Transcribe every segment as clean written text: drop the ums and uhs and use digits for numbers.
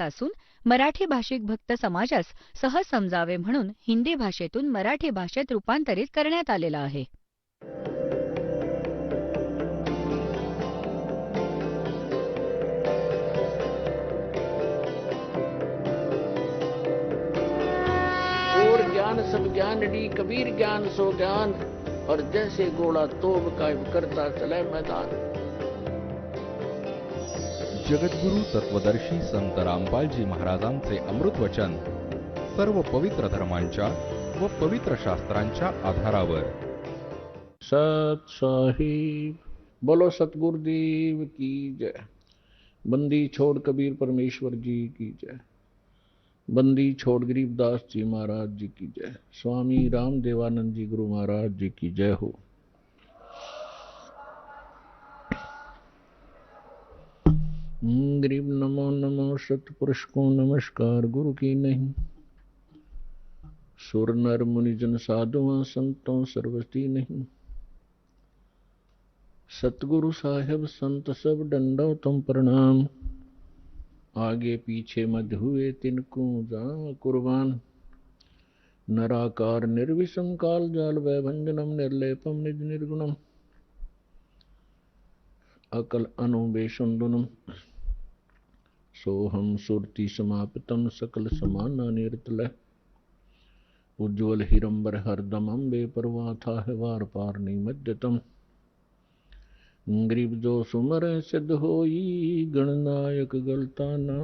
असून मराठी भाषिक भक्त समाजास सहज समजावे म्हणून हिंदी भाषेतून मराठी भाषेत रूपांतरित करण्यात आलेला आहे. और ज्ञान सब ज्ञान डी कबीर ज्ञान सो ज्ञान, और जैसे घोड़ा तोब कायम करता चले मैदान. जगद्गुरु तत्वदर्शी संत रामपालजी महाराजांचे अमृत वचन सर्व पवित्र धर्मांच्या व पवित्र शास्त्रांच्या आधारावर. सत साहिब बोलो सतगुरुदेव की जय. बंदी छोड़ कबीर परमेश्वर जी की जय. बंदी छोड़ गरीबदास जी महाराज जी की जय. स्वामी राम देवानंद जी गुरु महाराज जी की जय हो. गरीब नमो नमो सतपुरुष को नमस्कार गुरु की नहीं. सुर नर मुनिजन साधुआं संतों सर्वस्ती नहीं. सतगुरु साहेब संत सब डंडो तुम प्रणाम. आगे पीछे मध्य हुए तिनको जा कुर्बान. नराकार निर्विषम काल जाल वैभंजनम निर्लेपम निज निर्गुणम. अकल अनुबेशुंदुनम सोहम सुरति समापितम सकल समाना निर्तलय. उज्ज्वल हिरंबर हरदम अम्बे परवा था है वार पार निमज्जतम. गरीब जो सुमर सिद्ध होई गणनायक गलताना.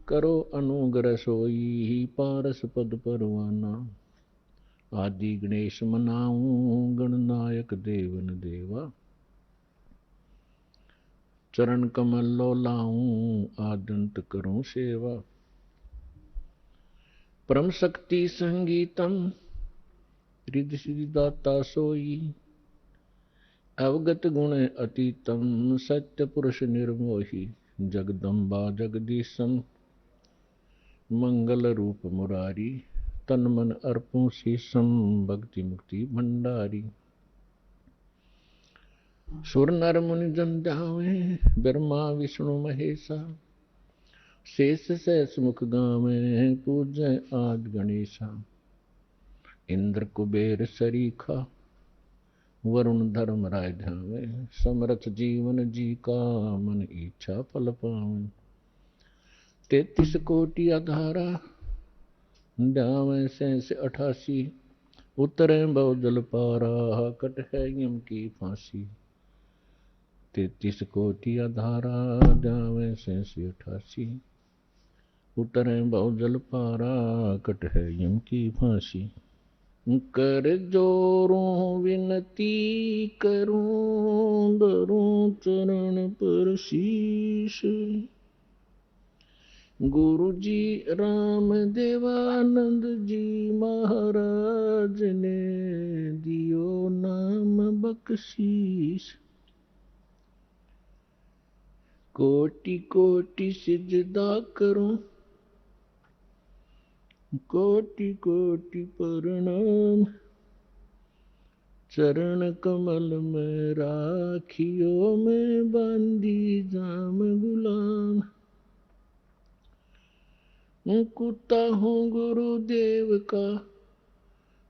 करो अनुग्रह सोई पारस पद परवाना. आदि गणेश मनाऊं गणनायक देवन देवा. चरण कमल लो लाऊं आदंत करूं सेवा. परम शक्ति संगीतम रिद्धि सिद्धि दाता सोई. अवगत गुण अतीतम सत्य पुरुष निर्मोही. जगदम्बा जगदीशम मंगल रूप मुरारी. तन मन अर्पों शीशम भक्ति मुक्ति भंडारी. सुर नर मुनि जन जावे ब्रह्मा विष्णु महेशा. शेष सहस मुख गावे पूजय आद गणेशा. इंद्र कुबेर सरीखा वरुण धर्म राय ध्यावे. समरथ जीवन जी का मन इच्छा फल पावे. 33 कोटि आधारा ध्यावे सेंस 88. उतरे बहुजल पारा कट है यम की फांसी. 33 कोटि आधारा ध्यावे सेंस 88. उतरे बहुजल पारा कट है यम की फांसी. कर जोरों विनती करूं धरूं चरण पर शीश. गुरु जी राम देवानंद जी महाराज ने दियो नाम बख्शीश. कोटि कोटि सिजदा करूं कोटि कोटि प्रणाम. चरण कमल में राखियो में बांधी जाम गुलाम. कुत्ता हूँ गुरुदेव का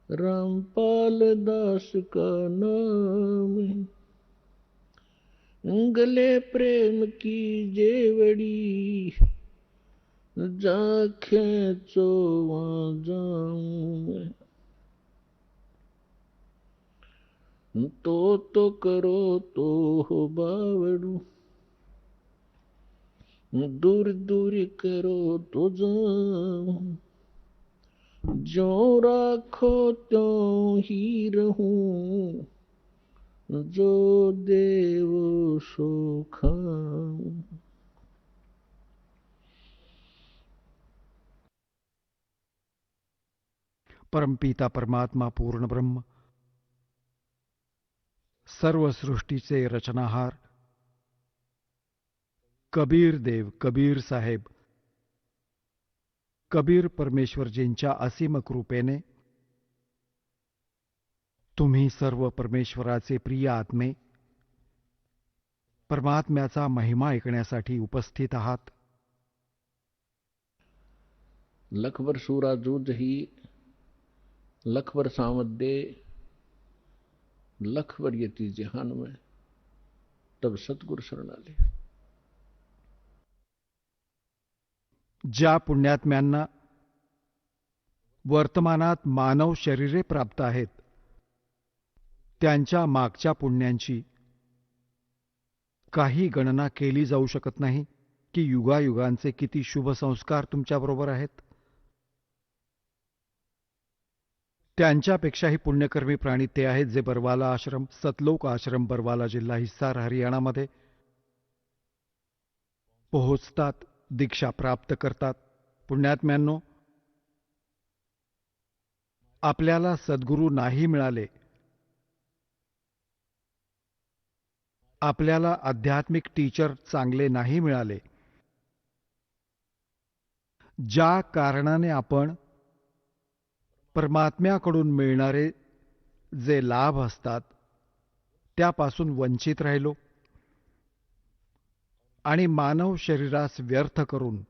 रामपाल दास का नाम. गले प्रेम की जेवड़ी जा खेचो वहाँ जाऊं. तो करो तो हो बावड़ू. दूर दूर करो तो जाऊं. जो राखो त्यों ही रहूं. जो देव सो खाऊं. परमपिता परमात्मा पूर्ण ब्रह्म सर्व सृष्टीचे रचनाहार कबीर देव कबीर साहेब कबीर परमेश्वरजींच्या असीम कृपेने तुम्ही सर्व परमेश्वराचे प्रिय आत्मे परमात्म्याचा महिमा ऐकण्यासाठी उपस्थित आहात. लखबर सूरा जूझ ही, लखबर सामद्दे, लखबर यती जहान में, तब सद्गुरु शरण आले. ज्या पुण्यात्म्यांना वर्तमानात मानव शरीरे प्राप्त आहेत, त्यांच्या मागच्या पुण्यांची काही गणना केली जाऊ शकत नाही की युगायुगांचे किती शुभ संस्कार तुमच्याबरोबर आहेत. त्यांच्यापेक्षाही पुण्यकर्मी प्राणी ते आहेत जे बरवाला आश्रम, सतलोक आश्रम, बरवाला जिल्हा हिसार, हरियाणामध्ये पोहोचतात, दीक्षा प्राप्त करतात. पुण्यात्म्यांनो, आपल्याला सद्गुरू नाही मिळाले, आपल्याला आध्यात्मिक टीचर चांगले नाही मिळाले, ज्या कारणाने आपण परमात्म्याकडून मिळणारे जे लाभ असतात त्यापासून वंचित राहिलो आणि मानव शरीरास व्यर्थ करून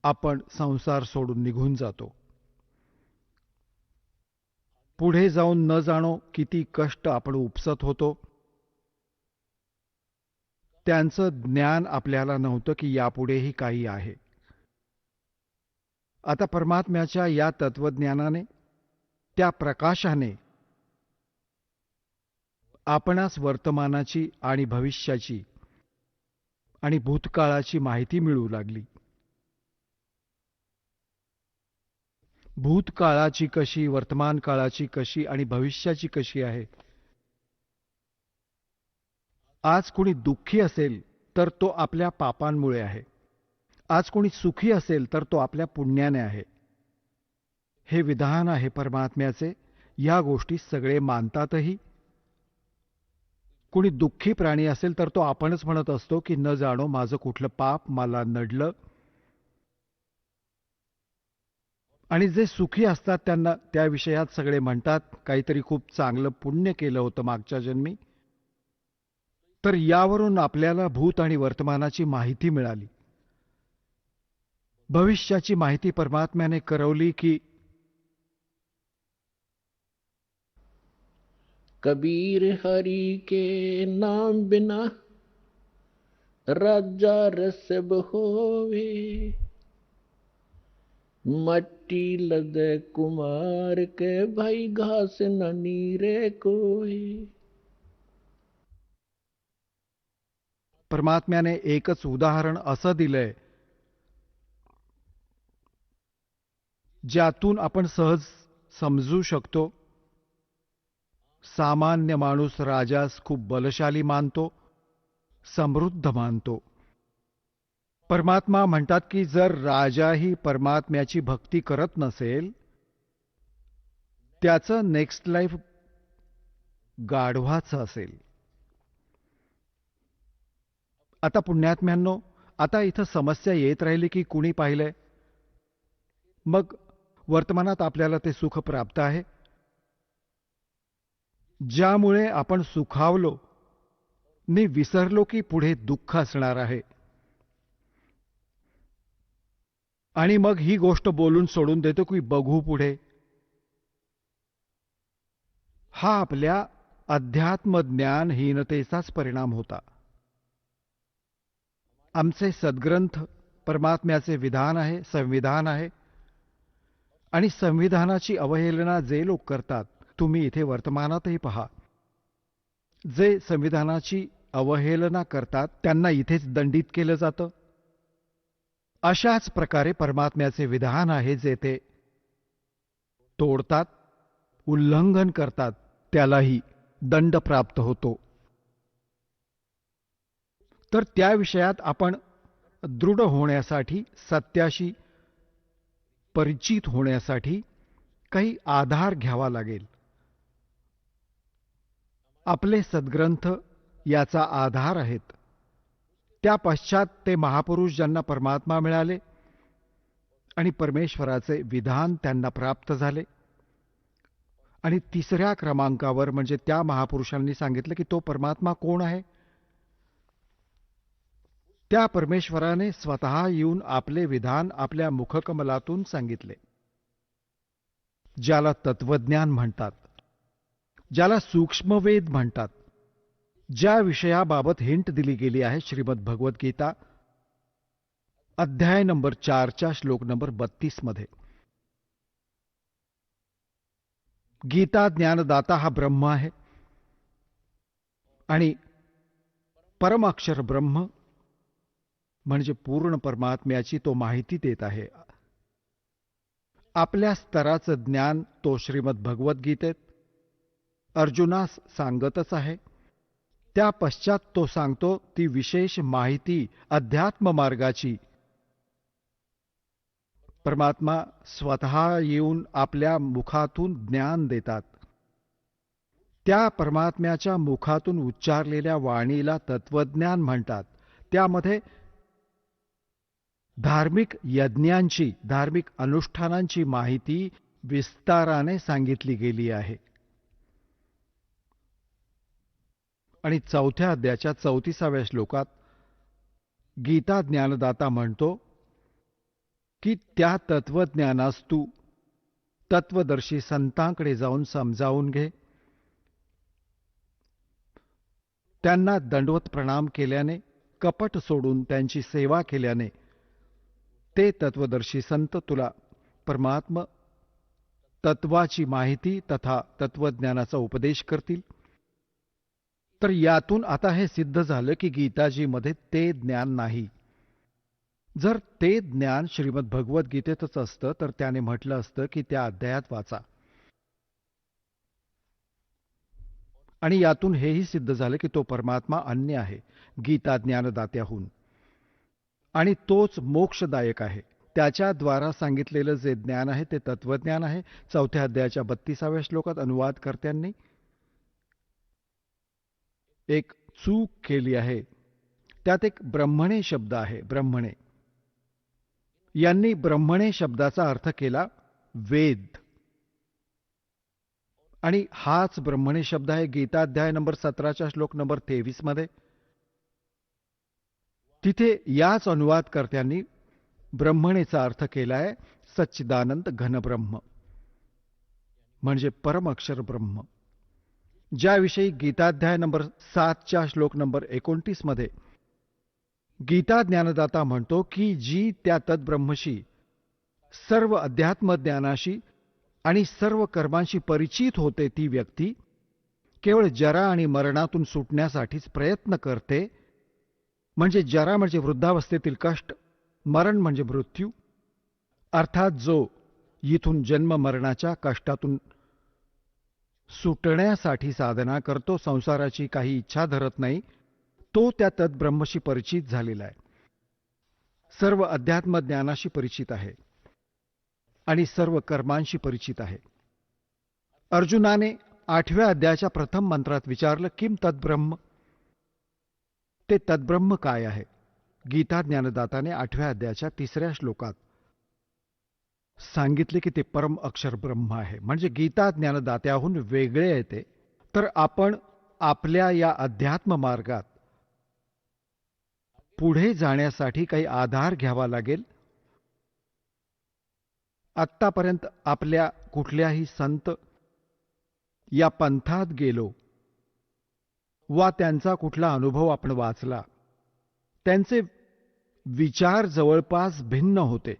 आपण संसार सोडून निघून जातो. पुढे जाऊन न जाणो किती कष्ट आपण उपसत होतो. त्यांचं ज्ञान आपल्याला नव्हतं की यापुढेही काही आहे. आता परमात्म्याच्या या तत्वज्ञानाने, त्या प्रकाशाने आपणास वर्तमानाची आणि भविष्याची आणि भूतकाळाची माहिती मिळू लागली. भूतकाळाची कशी, वर्तमान काळाची कशी आणि भविष्याची कशी आहे. आज कुणी दुःखी असेल तर तो आपल्या पापांमुळे आहे. आज कोणी सुखी असेल तर तो आपल्या पुण्याने आहे. हे विधान आहे परमात्म्याचे. या गोष्टी सगळे मानतातही. कुणी दुःखी प्राणी असेल तर तो आपणच म्हणत असतो की न जाणो माझं कुठलं पाप मला नडलं. आणि जे सुखी असतात त्यांना त्या विषयात सगळे म्हणतात काहीतरी खूप चांगलं पुण्य केलं होतं मागच्या जन्मी. तर यावरून आपल्याला भूत आणि वर्तमानाची माहिती मिळाली. भविष्याची माहिती परमात्म्याने करवली की कबीर हरि के नाम बिना राजा रसब होवे, मट्टी लद कुमार के भाई घास न नीरे कोई. परमात्म्याने एकच उदाहरण असं दिलंय ज्यातून आपण सहज समजू शकतो. सामान्य माणूस राजास खूप बलशाली मानतो, समृद्ध मानतो. परमात्मा म्हणतात की जर राजाही परमात्म्याची भक्ती करत नसेल, त्याचं नेक्स्ट लाईफ गाढवाचं असेल. आता पुण्यात्म्यांनो, आता इथं समस्या येत राहिली की कुणी पाहिलंय, मग वर्तमानात आपल्याला ते सुख प्राप्त आहे, ज्यामुळे आपण सुखावलो नि विसरलो की पुढे दुःख असणार आहे. आणि मग ही गोष्ट बोलून सोडून देतो की बघू पुढे. हा आपल्या अध्यात्मज्ञानहीनतेचाच परिणाम होता. आमचे सद्ग्रंथ परमात्म्याचे विधान आहे, संविधान आहे. आणि संविधानाची अवहेलना जे लोक करतात, तुम्ही इथे वर्तमानातही पहा, जे संविधानाची अवहेलना करतात त्यांना इथेच दंडित केलं जातं. अशाच प्रकारे परमात्म्याचे विधान आहे जे ते तोडतात, उल्लंघन करतात, त्यालाही दंड प्राप्त होतो. तर त्या विषयात आपण दृढ होण्यासाठी, सत्याशी परिचित होण्यासाठी काही आधार घ्यावा लागेल. आपले सद्ग्रंथ याचा आधार आहेत. त्या पश्चात ते महापुरुष ज्यांना परमात्मा मिळाले आणि परमेश्वराचे विधान त्यांना प्राप्त झाले. आणि तिसऱ्या क्रमांकावर म्हणजे त्या महापुरुषांनी सांगितलं की तो परमात्मा कोण आहे. त्या परमेश्वराने स्वतः येऊन आपले विधान आपल्या मुखकमलातून सांगितले, ज्याला तत्वज्ञान म्हणतात, ज्याला सूक्ष्मवेद म्हणतात, ज्या विषयाबाबत हिंट दिली गेली आहे श्रीमद भगवद्गीता अध्याय नंबर 4 श्लोक नंबर 32 मध्ये. गीता ज्ञानदाता हा ब्रह्म आहे आणि परम अक्षर ब्रह्म म्हणजे पूर्ण परमात्म्याची तो माहिती देत आहे. आपल्या स्तराचं ज्ञान तो श्रीमद भगवद्गीतेत अर्जुनास सांगतच आहे. त्या पश्चात तो सांगतो ती विशेष माहिती अध्यात्म मार्गाची परमात्मा स्वतः येऊन आपल्या मुखातून ज्ञान देतात. त्या परमात्म्याच्या मुखातून उच्चारलेल्या वाणीला तत्वज्ञान म्हणतात. त्यामध्ये धार्मिक यज्ञांची, धार्मिक अनुष्ठानांची माहिती विस्ताराने सांगितली गेली आहे. आणि 4थ्या अध्यायाच्या 34व्या श्लोकात गीता ज्ञानदाता म्हणतो की त्या तत्वज्ञानास तू तत्वदर्शी संतांकडे जाऊन समजावून घे. त्यांना दंडवत प्रणाम केल्याने, कपट सोडून त्यांची सेवा केल्याने ते तत्वदर्शी संत तुला परमात्म तत्वाची माहिती तथा तत्वज्ञानाचा उपदेश करतील. तर यातून आता हे सिद्ध झालं की गीताजीमध्ये ते ज्ञान नाही. जर ते ज्ञान श्रीमद भगवद्गीतेतच असतं तर त्याने म्हटलं असतं की त्या अध्यायात वाचा. आणि यातून हेही सिद्ध झालं की तो परमात्मा अन्य आहे गीता ज्ञानदात्याहून, आणि तोच मोक्षदायक आहे. त्याच्याद्वारा सांगितलेलं जे ज्ञान आहे ते तत्वज्ञान आहे. 4थ्या अध्यायाच्या 32व्या श्लोकात अनुवादकर्त्यांनी एक चूक केली आहे. त्यात एक ब्रह्मणे शब्द आहे. ब्रह्मणे यांनी ब्रह्मणे शब्दाचा अर्थ केला वेद, आणि हाच ब्रह्मणे शब्द आहे गीताध्याय नंबर 17 श्लोक नंबर 23 मध्ये. तिथे याच अनुवादकर्त्यांनी ब्रह्मणेचा अर्थ केलाय सच्चिदानंद घनब्रह्म म्हणजे परम अक्षर ब्रह्म, ज्याविषयी गीताध्याय नंबर 7 श्लोक नंबर 29 मध्ये गीता ज्ञानदाता म्हणतो की जी त्या तद्ब्रह्मशी, सर्व अध्यात्म ज्ञानाशी आणि सर्व कर्मांशी परिचित होते ती व्यक्ती केवळ जरा आणि मरणातून सुटण्यासाठीच प्रयत्न करते. म्हणजे जरा म्हणजे वृद्धावस्थेतील कष्ट, मरण म्हणजे मृत्यू, अर्थात जो इथून जन्म मरणाच्या कष्टातून सुटण्यासाठी साधना करतो, संसाराची काही इच्छा धरत नाही, तो त्या तद्ब्रह्मशी परिचित झालेला आहे, सर्व अध्यात्म ज्ञानाशी परिचित आहे आणि सर्व कर्मांशी परिचित आहे. अर्जुनाने 8व्या अध्यायाच्या प्रथम मंत्रात विचारलं किम तद्ब्रह्म, ते तद्ब्रह्म काय आहे. गीता ज्ञानदाताने 8व्या अध्यायाच्या 3ऱ्या श्लोकात सांगितले की ते परम अक्षर ब्रह्म आहे. म्हणजे गीता ज्ञानदात्याहून वेगळे येते. तर आपण आपल्या या अध्यात्म मार्गात पुढे जाण्यासाठी काही आधार घ्यावा लागेल. आत्तापर्यंत आपल्या कुठल्याही संत या पंथात गेलो वा त्यांचा कुठला अनुभव आपण वाचला, त्यांचे विचार जवळपास भिन्न होते,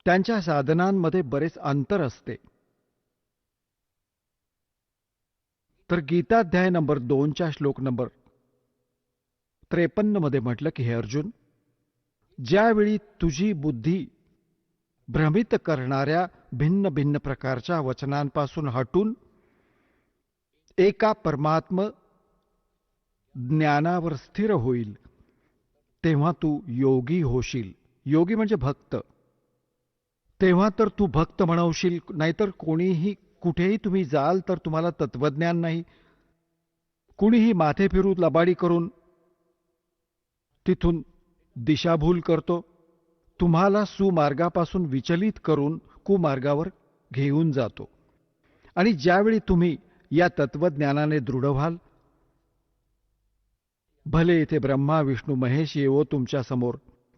त्यांच्या साधनांमध्ये बरेच अंतर असते. तर गीताध्याय नंबर 2 श्लोक नंबर 53 मध्ये म्हटलं की हे अर्जुन, ज्यावेळी तुझी बुद्धी भ्रमित करणाऱ्या भिन्न भिन्न प्रकारच्या वचनांपासून हटून एका परमात्म ज्ञानावर स्थिर होईल, तेव्हा तू योगी होशील. योगी म्हणजे भक्त. तेव्हा तर तू भक्त म्हणवशील, नाहीतर कोणीही कुठेही तुम्ही जाल तर तुम्हाला तत्वज्ञान नाही. कुणीही माथे फिरू लबाडी करून तिथून दिशाभूल करतो, तुम्हाला सुमार्गापासून विचलित करून कुमार्गावर घेऊन जातो. आणि ज्यावेळी तुम्ही या तत्वज्ञानाने दृढ व्हाल, भले इथे ब्रह्मा विष्णू महेश येवो तुमच्या समोर,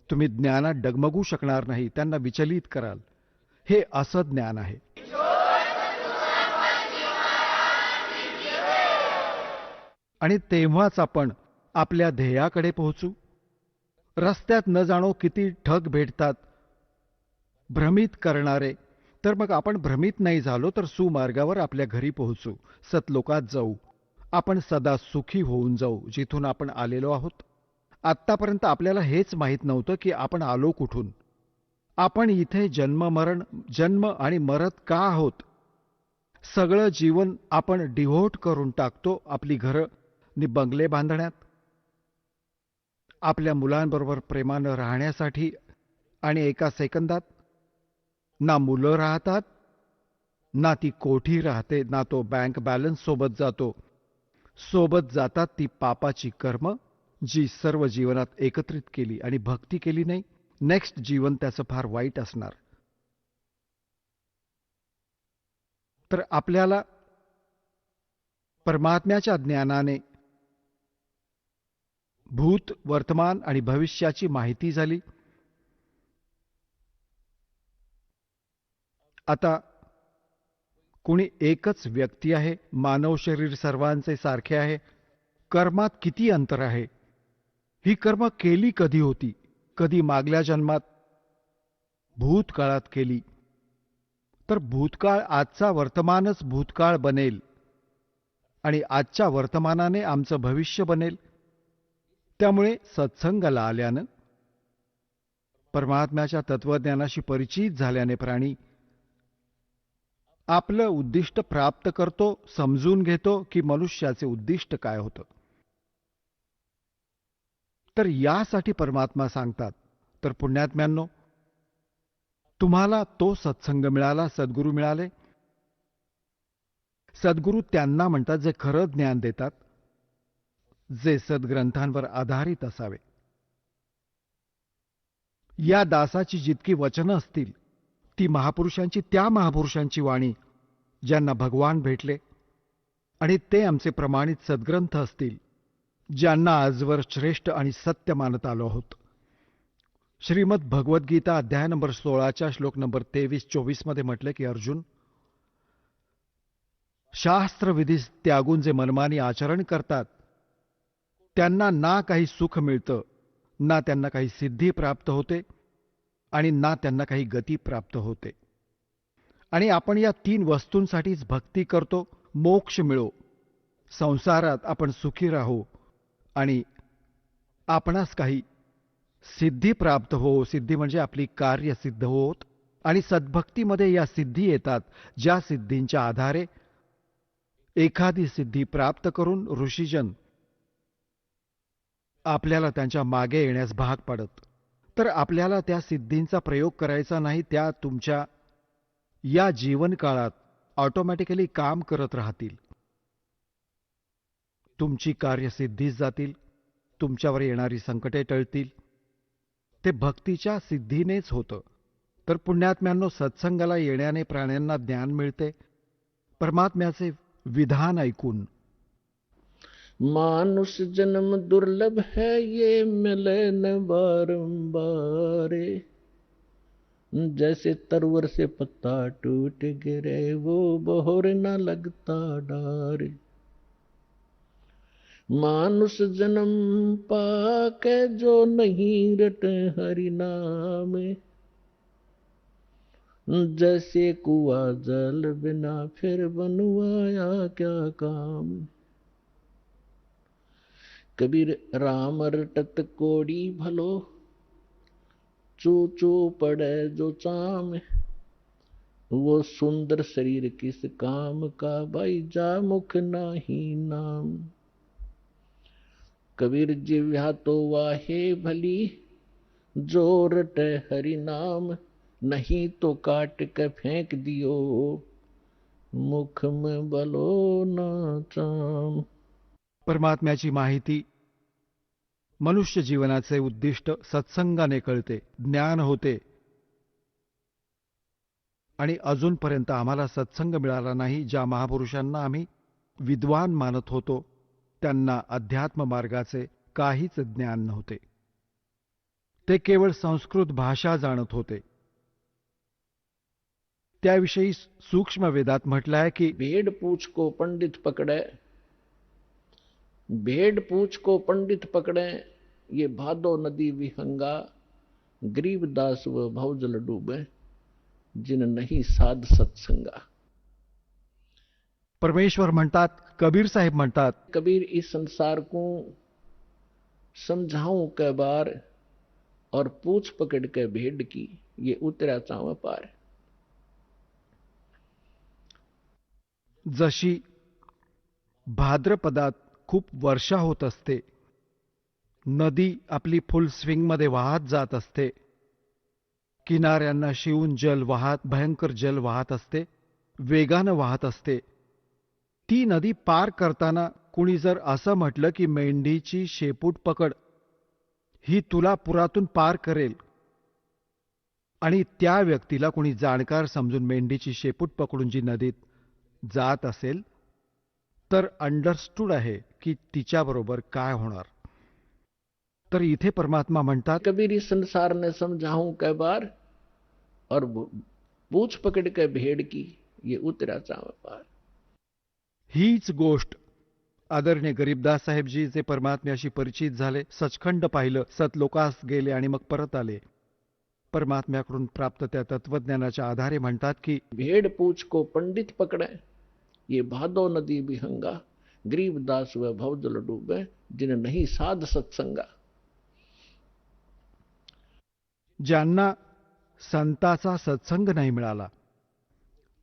तुम्ही ज्ञानात डगमगू शकणार नाही, त्यांना विचलित कराल. हे असं ज्ञान आहे. आणि तेव्हाच आपण आपल्या ध्येयाकडे पोहोचू. रस्त्यात न जाणो किती ठग भेटतात भ्रमित करणारे, तर मग आपण भ्रमित नाही झालो तर सुमार्गावर आपल्या घरी पोहोचू, सतलोकात जाऊ. आपण सदा सुखी होऊन जाऊ जिथून आपण आलेलो आहोत. आत्तापर्यंत आपल्याला हेच माहीत नव्हतं की आपण आलो कुठून. आपण इथे जन्म आणि मरत का आहोत. सगळं जीवन आपण डिव्होट करून टाकतो आपली घरं नि बंगले बांधण्यात, आपल्या मुलांबरोबर प्रेमानं राहण्यासाठी. आणि एका सेकंदात ना मुलं राहतात, ना ती कोठी राहते, ना तो बँक बॅलन्स सोबत जातो. सोबत जातात ती पापाची कर्म, जी सर्व जीवनात एकत्रित केली आणि भक्ती केली नाही. नेक्स्ट जीवन त्याचं फार वाईट असणार. तर आपल्याला परमात्म्याच्या ज्ञानाने भूत, वर्तमान आणि भविष्याची माहिती झाली. आता कुणी एकच व्यक्ती आहे, मानव शरीर सर्वांचे सारखे आहे. कर्मात किती अंतर आहे. ही कर्म केली कधी होती, कधी मागल्या जन्मात, भूतकाळात केली. तर भूतकाळ आजचा वर्तमानच भूतकाळ बनेल आणि आजच्या वर्तमानाने आमचं भविष्य बनेल. त्यामुळे सत्संगाला आल्यानं, परमात्म्याच्या तत्वज्ञानाशी परिचित झाल्याने प्राणी आपलं उद्दिष्ट प्राप्त करतो, समजून घेतो की मनुष्याचे उद्दिष्ट काय होतं. तर यासाठी परमात्मा सांगतात. तर पुण्यात्म्यांनो, तुम्हाला तो सत्संग मिळाला, सद्गुरू मिळाले. सद्गुरू त्यांना म्हणतात जे खरं ज्ञान देतात, जे सद्ग्रंथांवर आधारित असावे. या दासाची जितकी वचनं असतील ती महापुरुषांची, त्या महापुरुषांची वाणी ज्यांना भगवान भेटले, आणि ते आमचे प्रमाणित सद्ग्रंथ असतील ज्यांना आजवर श्रेष्ठ आणि सत्य मानत आलो आहोत. श्रीमद भगवद्गीता अध्याय नंबर 16 श्लोक नंबर 23-24 मध्ये म्हटले की अर्जुन, शास्त्रविधी त्यागून जे मनमानी आचरण करतात त्यांना ना काही सुख मिळतं, ना त्यांना काही सिद्धी प्राप्त होते, आणि ना त्यांना काही गती प्राप्त होते. आणि आपण या 3 वस्तूंसाठीच भक्ती करतो. मोक्ष मिळो, संसारात आपण सुखी राहू, आणि आपणास काही सिद्धी प्राप्त हो. सिद्धी म्हणजे आपली कार्य सिद्ध होत. आणि सद्भक्तीमध्ये या सिद्धी येतात, ज्या सिद्धींच्या आधारे एखादी सिद्धी प्राप्त करून ऋषीजन आपल्याला त्यांच्या मागे येण्यास भाग पाडत. तर आपल्याला त्या सिद्धींचा प्रयोग करायचा नाही, त्या तुमच्या या जीवनकाळात ऑटोमॅटिकली काम करत राहतील. तुमची कार्यसिद्धीच जातील, तुमच्यावर येणारी संकटे टळतील. ते भक्तीच्या सिद्धीनेच होतं. तर पुण्यात्म्यांनो, सत्संगाला येण्याने प्राण्यांना ज्ञान मिळते. परमात्म्याचे विधान ऐकून मानुष जन्म दुर्लभ है ये मिले न बारंबार, जैसे तरवर से पत्ता टूट गिरे वो बहोर न लगता डार। मानुष जन्म पाके जो नहीं रटे हरि नाम, जैसे कुआ जल बिना फिर बनवाया क्या काम। कबीर राम रटत कोड़ी भलो, चू चू पड़े जो चाम, वो सुंदर शरीर किस काम का, भाई जा मुख नाही नाम। कबीर जिव्हा तो वाहे भली, जो रटे हरि नाम, नहीं तो काट के फेंक दियो, मुख में बलो ना चाम। परमात्म्याची माहिती, मनुष्य जीवनाचे उद्दिष्ट सत्संगाने कळते, ज्ञान होते. आणि अजूनपर्यंत आम्हाला सत्संग मिळाला नाही. ज्या महापुरुषांना आम्ही विद्वान मानत होतो त्यांना अध्यात्म मार्गाचे काहीच ज्ञान नव्हते. ते केवळ संस्कृत भाषा जाणत होते. त्याविषयी सूक्ष्म वेदात म्हटलं आहे की भेड़ पूछ को पंडित पकड़े, भेड़ पूछ को पंडित पकड़े, ये भादो नदी विहंगा, गरीबदास व भवजल डूबे, जिन नहीं साध सत्संगा. परमेश्वर म्हणतात, कबीर साहेब म्हणतात, कबीर इस संसार को समझाऊं कै बार, और पूछ पकड़ के भेड़ की, ये उतरा चाव पार. जशी भाद्रपदात खूप वर्षा होत असते, नदी आपली फुल स्विंगमध्ये वाहत जात असते, किनाऱ्यांना शिवून भयंकर जल वाहत असते, वेगानं वाहत असते. ती नदी पार करताना कुणी जर असं म्हटलं की मेंढीची शेपूट पकड, ही तुला पुरातून पार करेल, आणि त्या व्यक्तीला कुणी जाणकार समजून मेंढीची शेपूट पकडून जी नदीत जात असेल, तर अंडरस्टूड आहे की तिच्याबरोबर काय होणार. तर इथे परमात्मा म्हणतात, कबीर इस संसार ने समझाऊं कै बार, और पूछ पकड़ के भेड़ की, ये उतरा चाव पार. हीच गोष्ट आदरणीय गरीबदास साहेबजी जे परमात्म्याशी परिचित झाले, सचखंड पाहिलं, सतलोकास गेले आणि मग परत आले, परमात्म्याकडून प्राप्त त्या तत्वज्ञानाच्या आधारे म्हणतात की भेड़ पूछ को पंडित पकड़े, ये भादो नदी विहंगा, गरीबदास व भवजल डूबे, जिन नहीं साध सत्संगा. ज्यांना संताचा सत्संग नाही मिळाला,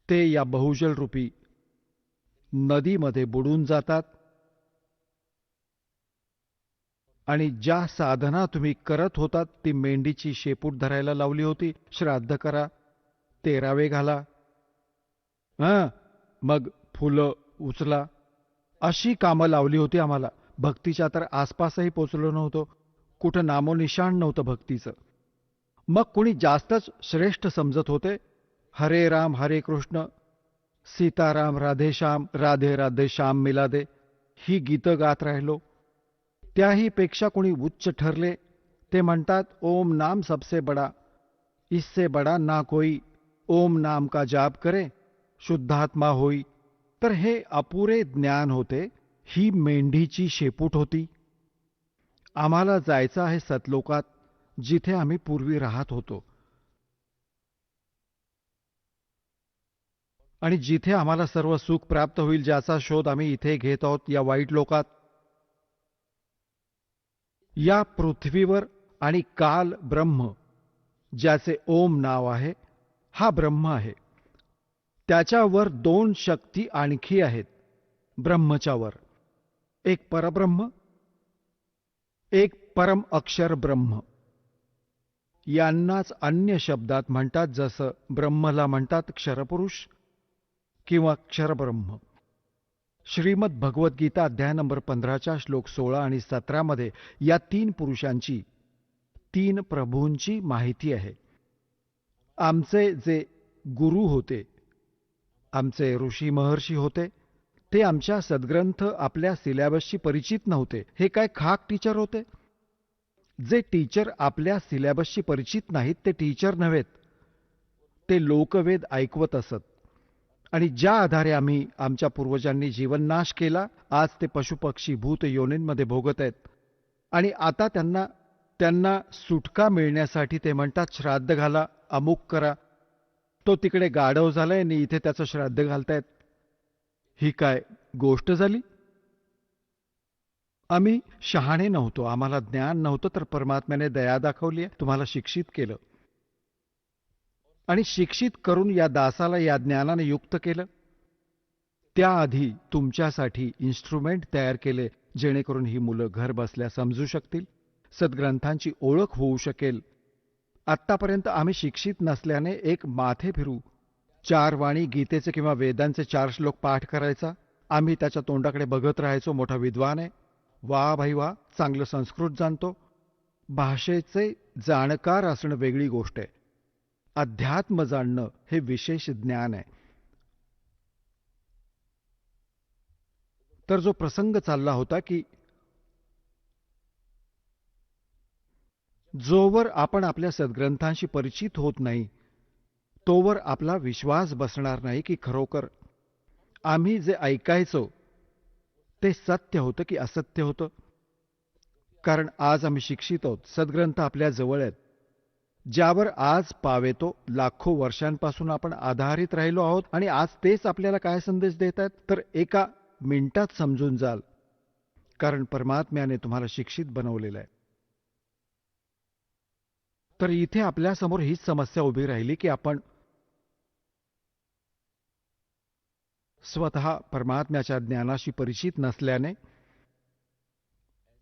ते या बहुजल रूपी नदीमध्ये बुडून जातात. आणि ज्या साधना तुम्ही करत होतात, ती मेंढीची शेपूट धरायला लावली होती, श्राद्ध करा, 13वे घाला, मग फुलं उचला, अशी कामं लावली होती आम्हाला. भक्तीच्या तर आसपासही पोचलो नव्हतो, कुठं नामोनिशाण नव्हतं भक्तीचं. मग कुणी जास्तच श्रेष्ठ समजत होते. हरे राम हरे कृष्ण, सीताराम राधे श्याम, राधे राधे श्याम मिला दे, ही गीतं गात राहिलो. त्याही पेक्षा कुणी उच्च ठरले. ते म्हणतात, ओम नाम सबसे बडा, इससे बडा ना कोई, ओम नाम का जाप करे, शुद्धात्मा होई. तर हे अपुरे ज्ञान होते. ही मेंढीची शेपूट होती. आम्हाला जायचं आहे सतलोकात, जिथे आम्ही पूर्वी राहत होतो, आणि जिथे आम्हाला सर्व सुख प्राप्त होईल, ज्याचा शोध आम्ही इथे घेत आहोत या वाईट लोकात. या पृथ्वीवर आणि काल ब्रह्म, ज्याचे ओम नाव आहे, हा ब्रह्म आहे. त्याच्यावर 2 शक्ती आणखी आहेत. ब्रह्मच्या वर एक परब्रह्म, एक परम अक्षर ब्रह्म. यांनाच अन्य शब्दात म्हणतात, जसं ब्रह्मला म्हणतात क्षरपुरुष किंवा क्षरब्रह्म. श्रीमद भगवद्गीता अध्याय नंबर 15च्या श्लोक 16 आणि 17 मध्ये या 3 पुरुषांची, 3 प्रभूंची माहिती आहे. आमचे जे गुरु होते, आमचे ऋषी महर्षी होते, ते आमच्या सद्ग्रंथ आपल्या सिलॅबसशी परिचित नव्हते. हे काय खाक टीचर होते? जे टीचर आपल्या सिलॅबसशी परिचित नाहीत, ते टीचर नव्हेत. ते लोकवेद ऐकवत असत. आणि ज्या आधारे आम्ही आमच्या पूर्वजांनी जीवननाश केला, आज ते पशुपक्षी भूत योनींमध्ये भोगत आहेत. आणि आता त्यांना सुटका मिळण्यासाठी ते म्हणतात, श्राद्ध घाला, अमुक करा. तो तिकडे गाढव झालाय आणि इथे त्याचं श्राद्ध घालतायत. ही काय गोष्ट झाली? आम्ही शहाणे नव्हतो, आम्हाला ज्ञान नव्हतं, तर परमात्म्याने दया दाखवली, तुम्हाला शिक्षित केलं, आणि शिक्षित करून या दासाला या ज्ञानाने युक्त केलं. त्याआधी तुमच्यासाठी इन्स्ट्रुमेंट तयार केले, जेणेकरून ही मुलं घर बसल्या समजू शकतील, सद्ग्रंथांची ओळख होऊ शकेल. आत्तापर्यंत आम्ही शिक्षित नसल्याने एक माथे फिरू, 4 वाणी गीतेचे किंवा वेदांचे 4 श्लोक पाठ करायचा, आम्ही त्याच्या तोंडाकडे बघत राहायचो, मोठा विद्वान आहे, वा भाई वा, चांगलं संस्कृत जाणतो. भाषेचे जाणकार असणं वेगळी गोष्ट आहे, अध्यात्म जाणणं हे विशेष ज्ञान आहे. तर जो प्रसंग चालला होता की जोवर आपण आपल्या सद्ग्रंथांशी परिचित होत नाही तोवर आपला विश्वास बसणार नाही की खरोखर आम्ही जे ऐकायचो ते सत्य होतं की असत्य होतं. कारण आज आम्ही शिक्षित आहोत, सद्ग्रंथ आपल्या जवळ आहेत, ज्यावर आज पावेतो लाखो वर्षांपासून आपण आधारित राहिलो आहोत. आणि आज तेच आपल्याला काय संदेश देत आहेत तर एका मिनिटात समजून जाल, कारण परमात्म्याने तुम्हाला शिक्षित बनवलेलं आहे. तर इथे आपल्यासमोर हीच समस्या उभी राहिली की आपण स्वतः परमात्म्याच्या ज्ञानाशी परिचित नसल्याने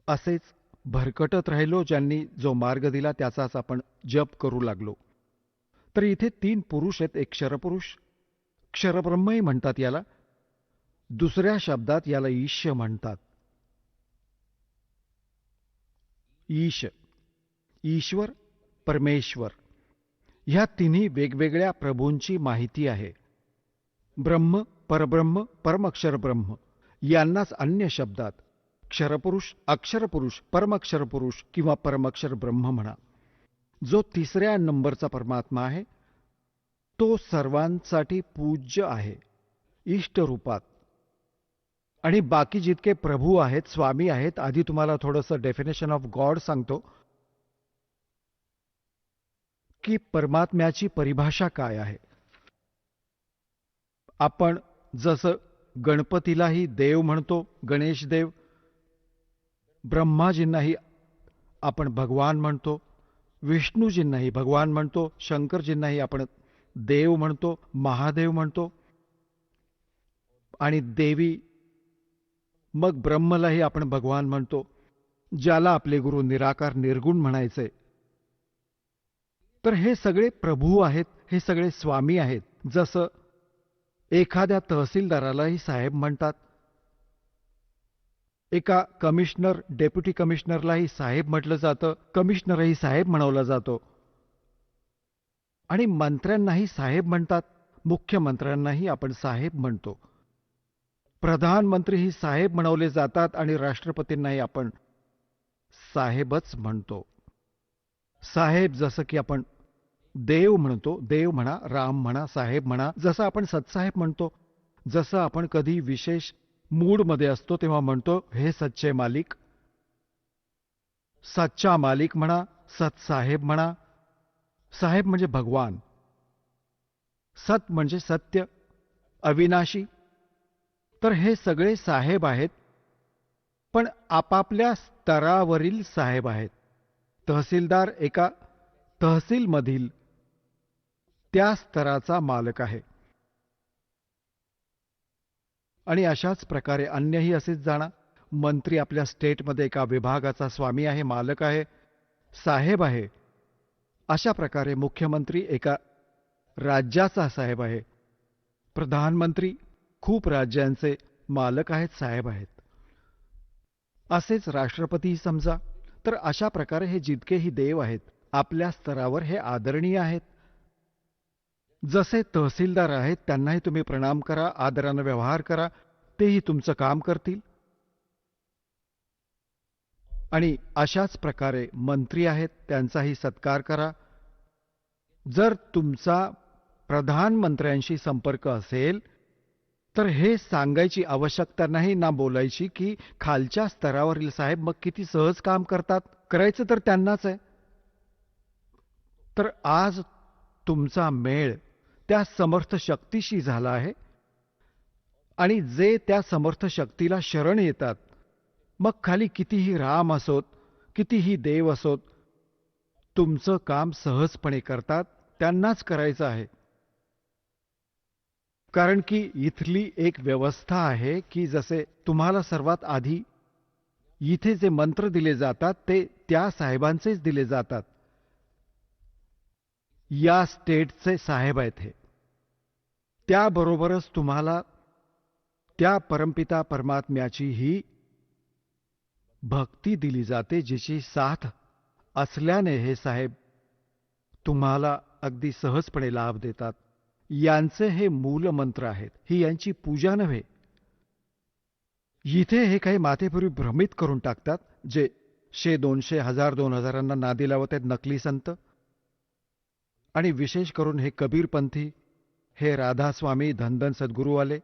असेच भरकटत राहिलो, ज्यांनी जो मार्ग दिला त्याचाच आपण जप करू लागलो. तर इथे 3 पुरुष आहेत. एक क्षरपुरुष, क्षरब्रह्मही म्हणतात याला, दुसऱ्या शब्दात याला ईश म्हणतात. ईश, ईश्वर, परमेश्वर, ह्या तिन्ही वेगवेगळ्या प्रभूंची माहिती आहे. ब्रह्म, परब्रह्म, परमक्षर ब्रह्म यांनाच अन्य शब्दात क्षरपुरुष, अक्षरपुरुष, परमक्षरपुरुष किंवा परमक्षर ब्रह्म म्हणा. जो तिसऱ्या नंबरचा परमात्मा आहे तो सर्वांसाठी पूज्य आहे इष्ट रूपात. आणि बाकी जितके प्रभू आहेत, स्वामी आहेत, आधी तुम्हाला थोडंसं डेफिनेशन ऑफ गॉड सांगतो की परमात्म्याची परिभाषा काय आहे. आपण जसं गणपतीलाही देव म्हणतो, गणेश देव, ब्रह्माजींनाही आपण भगवान म्हणतो, विष्णूजींनाही भगवान म्हणतो, शंकरजींनाही आपण देव म्हणतो, महादेव म्हणतो, आणि देवी मग ब्रह्मलाही आपण भगवान म्हणतो, ज्याला आपले गुरु निराकार निर्गुण म्हणायचे. तर हे सगळे प्रभू आहेत, हे सगळे स्वामी आहेत. जसं एखाद्या तहसीलदारालाही साहेब म्हणतात, एका कमिशनर, डेप्युटी कमिशनरलाही साहेब म्हटलं जातं, कमिशनरही साहेब म्हणवला जातो, आणि मंत्र्यांनाही साहेब म्हणतात, मुख्यमंत्र्यांनाही आपण साहेब म्हणतो. प्रधानमंत्रीही साहेब म्हणवले जातात आणि राष्ट्रपतींनाही आपण साहेबच म्हणतो. साहेब जसं की आपण देव म्हणतो, देव म्हणा, राम म्हणा, साहेब म्हणा, जसं आपण सतसाहेब म्हणतो, जसं आपण कधी विशेष मूडमध्ये असतो तेव्हा म्हणतो, हे सच्चे मालिक, सच्चा मालिक म्हणा, सतसाहेब म्हणा. साहेब म्हणजे भगवान, सत म्हणजे सत्य, अविनाशी. तर हे सगळे साहेब आहेत, पण आपापल्या स्तरावरील साहेब आहेत. तहसीलदार एका तहसीलमधील त्या स्तराचा मालक आहे. आणि अशाच प्रकारे अन्यही असेच जाणा. मंत्री आपल्या स्टेटमध्ये एका विभागाचा स्वामी आहे, मालक आहे, साहेब आहे. अशा प्रकारे मुख्यमंत्री एका राज्याचा साहेब आहे. प्रधानमंत्री खूप राज्यांचे मालक आहेत, साहेब आहेत. असेच राष्ट्रपती समजा. तर अशा प्रकारे हे जितकेही देव आहेत आपल्या स्तरावर हे आदरणीय आहेत. जसे तहसीलदार आहेत त्यांनाही तुम्ही प्रणाम करा, आदरानं व्यवहार करा, तेही तुमचं काम करतील. आणि अशाच प्रकारे मंत्री आहेत त्यांचाही सत्कार करा. जर तुमचा प्रधानमंत्र्यांशी संपर्क असेल तर हे सांगायची आवश्यकता नाही ना बोलायची की खालच्या स्तरावरील साहेब मग किती सहज काम करतात, करायचं तर त्यांनाच आहे. तर आज तुमचा मेळ त्या समर्थ शक्तीशी झाला आहे, आणि जे त्या समर्थ शक्तीला शरण येतात, मग खाली कितीही राम असोत, कितीही देव असोत, तुमचं काम सहजपणे करतात. त्यांनाच करायचं आहे. कारण की इथली एक व्यवस्था आहे की जसे तुम्हाला सर्वात आधी इथे जे मंत्र दिले जातात ते त्या साहेबांचेच दिले जातात. या स्टेटचे साहेब आहेत हे. त्याबरोबरच तुम्हाला त्या परमपिता परमात्म्याचीही भक्ती दिली जाते, जिची साथ असल्याने हे साहेब तुम्हाला अगदी सहजपणे लाभ देतात. यांचे हे मूल मंत्र आहेत, ही यांची पूजा नव्हे. इथे हे काही माथेपुरी भ्रमित करून टाकतात, जे 100, 200, 1000, 2000 नादी लावत आहेत नकली संत. आणि विशेष करून हे कबीरपंथी, हे राधास्वामी, धनधन सद्गुरूवाले,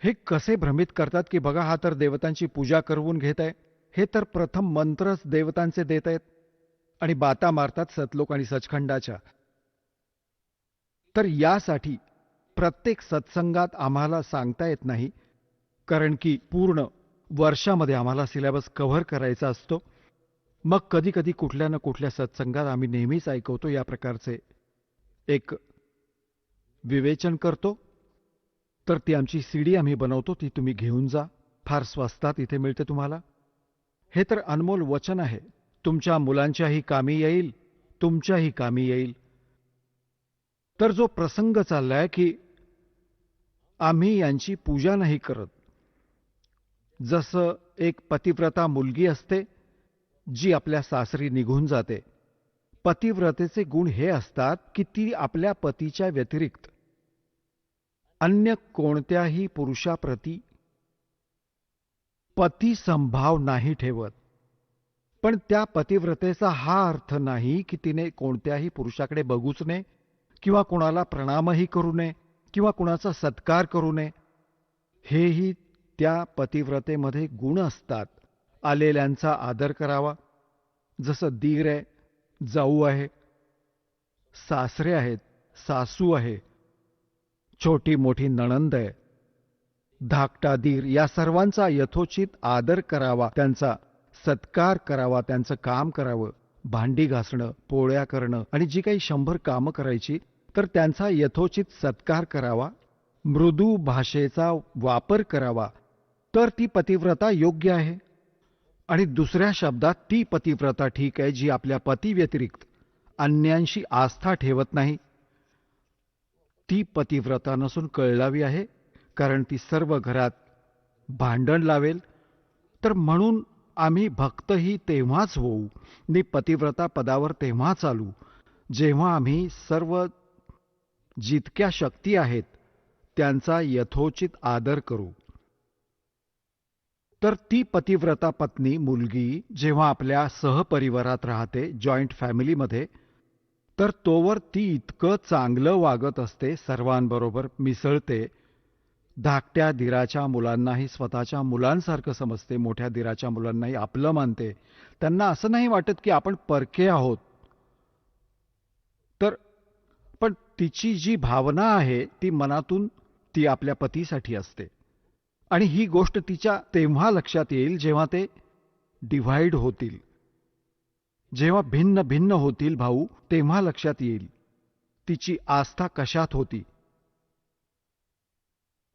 हे कसे भ्रमित करतात की बघा हा तर देवतांची पूजा करवून घेत आहे, हे तर प्रथम मंत्रच देवतांचे देत आहेत आणि बाता मारतात सतलोक आणि सचखंडाच्या. तर यासाठी प्रत्येक सत्संगात आम्हाला सांगता येत नाही, कारण की पूर्ण वर्षामध्ये आम्हाला सिलेबस कव्हर करायचा असतो. मग कधी कधी कुठल्या ना कुठल्या सत्संगात आम्ही नेहमीच ऐकवतो या प्रकारचे एक विवेचन करतो. तर ती आमची सीडी आम्ही बनवतो, ती तुम्ही घेऊन जा, फार स्वस्तात इथे मिळते तुम्हाला. हे तर अनमोल वचन आहे, तुमच्या मुलांच्याही कामी येईल, तुमच्याही कामी येईल. तर जो प्रसंग चाललाय की आम्ही यांची पूजा नाही करत, जसं एक पतिव्रता मुलगी असते जी आपल्या सासरी निघून जाते. पतिव्रतेचे गुण हे असतात की ती आपल्या पतीच्या व्यतिरिक्त अन्य कोणत्याही पुरुषाप्रती पतिसंभाव नाही ठेवत. पण त्या पतिव्रतेचा हा अर्थ नाही की तिने कोणत्याही पुरुषाकडे बघूच नये किंवा कोणाला प्रणामही करू नये किंवा कुणाचा सत्कार करू नये. हेही त्या पतिव्रतेमध्ये गुण असतात. आलेल्यांचा आदर करावा, जसं दीर आहे, जाऊ आहे, सासरे आहेत, सासू आहे, छोटी मोठी नणंद आहे, धाकटा दीर, या सर्वांचा यथोचित आदर करावा, त्यांचा सत्कार करावा, त्यांचं काम करावं, भांडी घासणं, पोळ्या करणं आणि जी काही 100 कामं करायची तर त्यांचा यथोचित सत्कार करावा, मृदू भाषेचा वापर करावा, तर ती पतिव्रता योग्य आहे. आणि दुसऱ्या शब्दात ती पतिव्रता ठीक आहे जी आपल्या पती व्यतिरिक्त अन्यांशी आस्था ठेवत नाही. ती पतिव्रता नसून कळलावी आहे, कारण ती सर्व घरात भांडण लावेल. तर म्हणून आम्ही भक्तही तेव्हाच होऊ नि पतिव्रता पदावर तेव्हा चालू जेव्हा आम्ही सर्व जितक्या शक्ती आहेत त्यांचा यथोचित आदर करू. तर ती पतिव्रता पत्नी मुलगी जेव्हा आपल्या सहपरिवारात राहते, जॉईंट फॅमिलीमध्ये, तर तोवर ती इतकं चांगलं वागत असते, सर्वांबरोबर मिसळते, धाकट्या दिराच्या मुलांनाही स्वतःच्या मुलांसारखं समजते, मोठ्या दिराच्या मुलांनाही आपलं मानते. त्यांना असं नाही वाटत की आपण परके आहोत. तर पण तिची जी भावना आहे ती मनातून ती आपल्या पतीसाठी असते. आणि ही गोष्ट तिच्या तेव्हा लक्षात येईल जेव्हा ते डिव्हाइड होतील, जेव्हा भिन्न भिन्न होतील भाऊ, तेव्हा लक्षात येईल तिची आस्था कशात होती.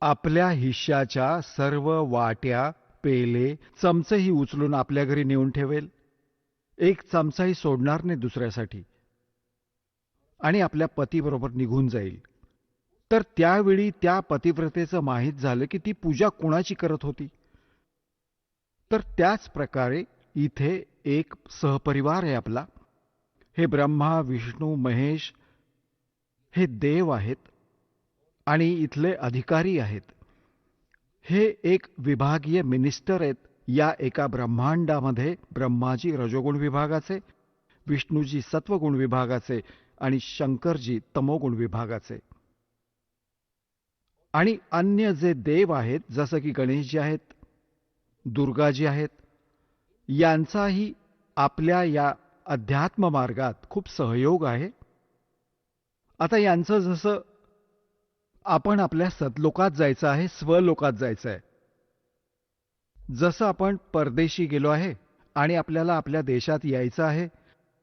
आपल्या हिश्श्याच्या सर्व वाट्या, पेले, चमचेही उचलून आपल्या घरी नेऊन ठेवेल, एक चमचाही सोडणार नाही दुसऱ्यासाठी, आणि आपल्या पतीबरोबर निघून जाईल. तर त्यावेळी त्या पतिव्रतेचं माहीत झालं की ती पूजा कोणाची करत होती. तर त्याच प्रकारे इथे एक सहपरिवार आहे आपला. हे ब्रह्मा, विष्णू, महेश हे देव आहेत आणि इथले अधिकारी आहेत. हे एक विभागीय मिनिस्टर आहेत. या एका ब्रह्मांडामध्ये ब्रह्माजी रजोगुण विभागाचे, विष्णूजी सत्वगुण विभागाचे आणि शंकरजी तमोगुण विभागाचे. आणि अन्य जे देव आहेत, जसं की गणेशजी आहेत, दुर्गाजी आहेत, यांचाही आपल्या या अध्यात्म मार्गात खूप सहयोग आहे. आता यांचं जसं आपण आपल्या सतलोकात जायचं आहे, स्वलोकात जायचं आहे, जसं आपण परदेशी गेलो आहे आणि आपल्याला आपल्या देशात यायचं आहे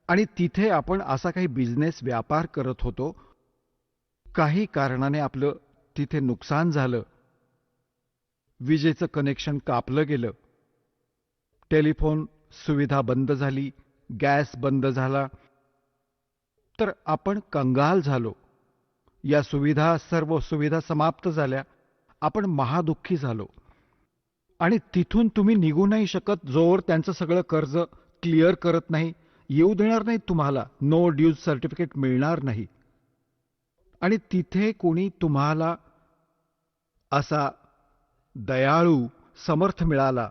आणि तिथे आपण असा काही बिझनेस व्यापार करत होतो, काही कारणाने आपलं तिथे नुकसान झालं, विजेचं कनेक्शन कापलं गेलं, टेलिफोन सुविधा बंद झाली, गॅस बंद झाला, तर आपण कंगाल झालो. या सर्व सुविधा समाप्त झाल्या, आपण महादुःखी झालो. आणि तिथून तुम्ही निघू नाही शकत जोवर त्यांचं सगळं कर्ज क्लिअर करत नाही, येऊ देणार नाहीत तुम्हाला, नो ड्यूज सर्टिफिकेट मिळणार नाही. आणि तिथे कोणी तुम्हाला असा दयाळू समर्थ मिळाला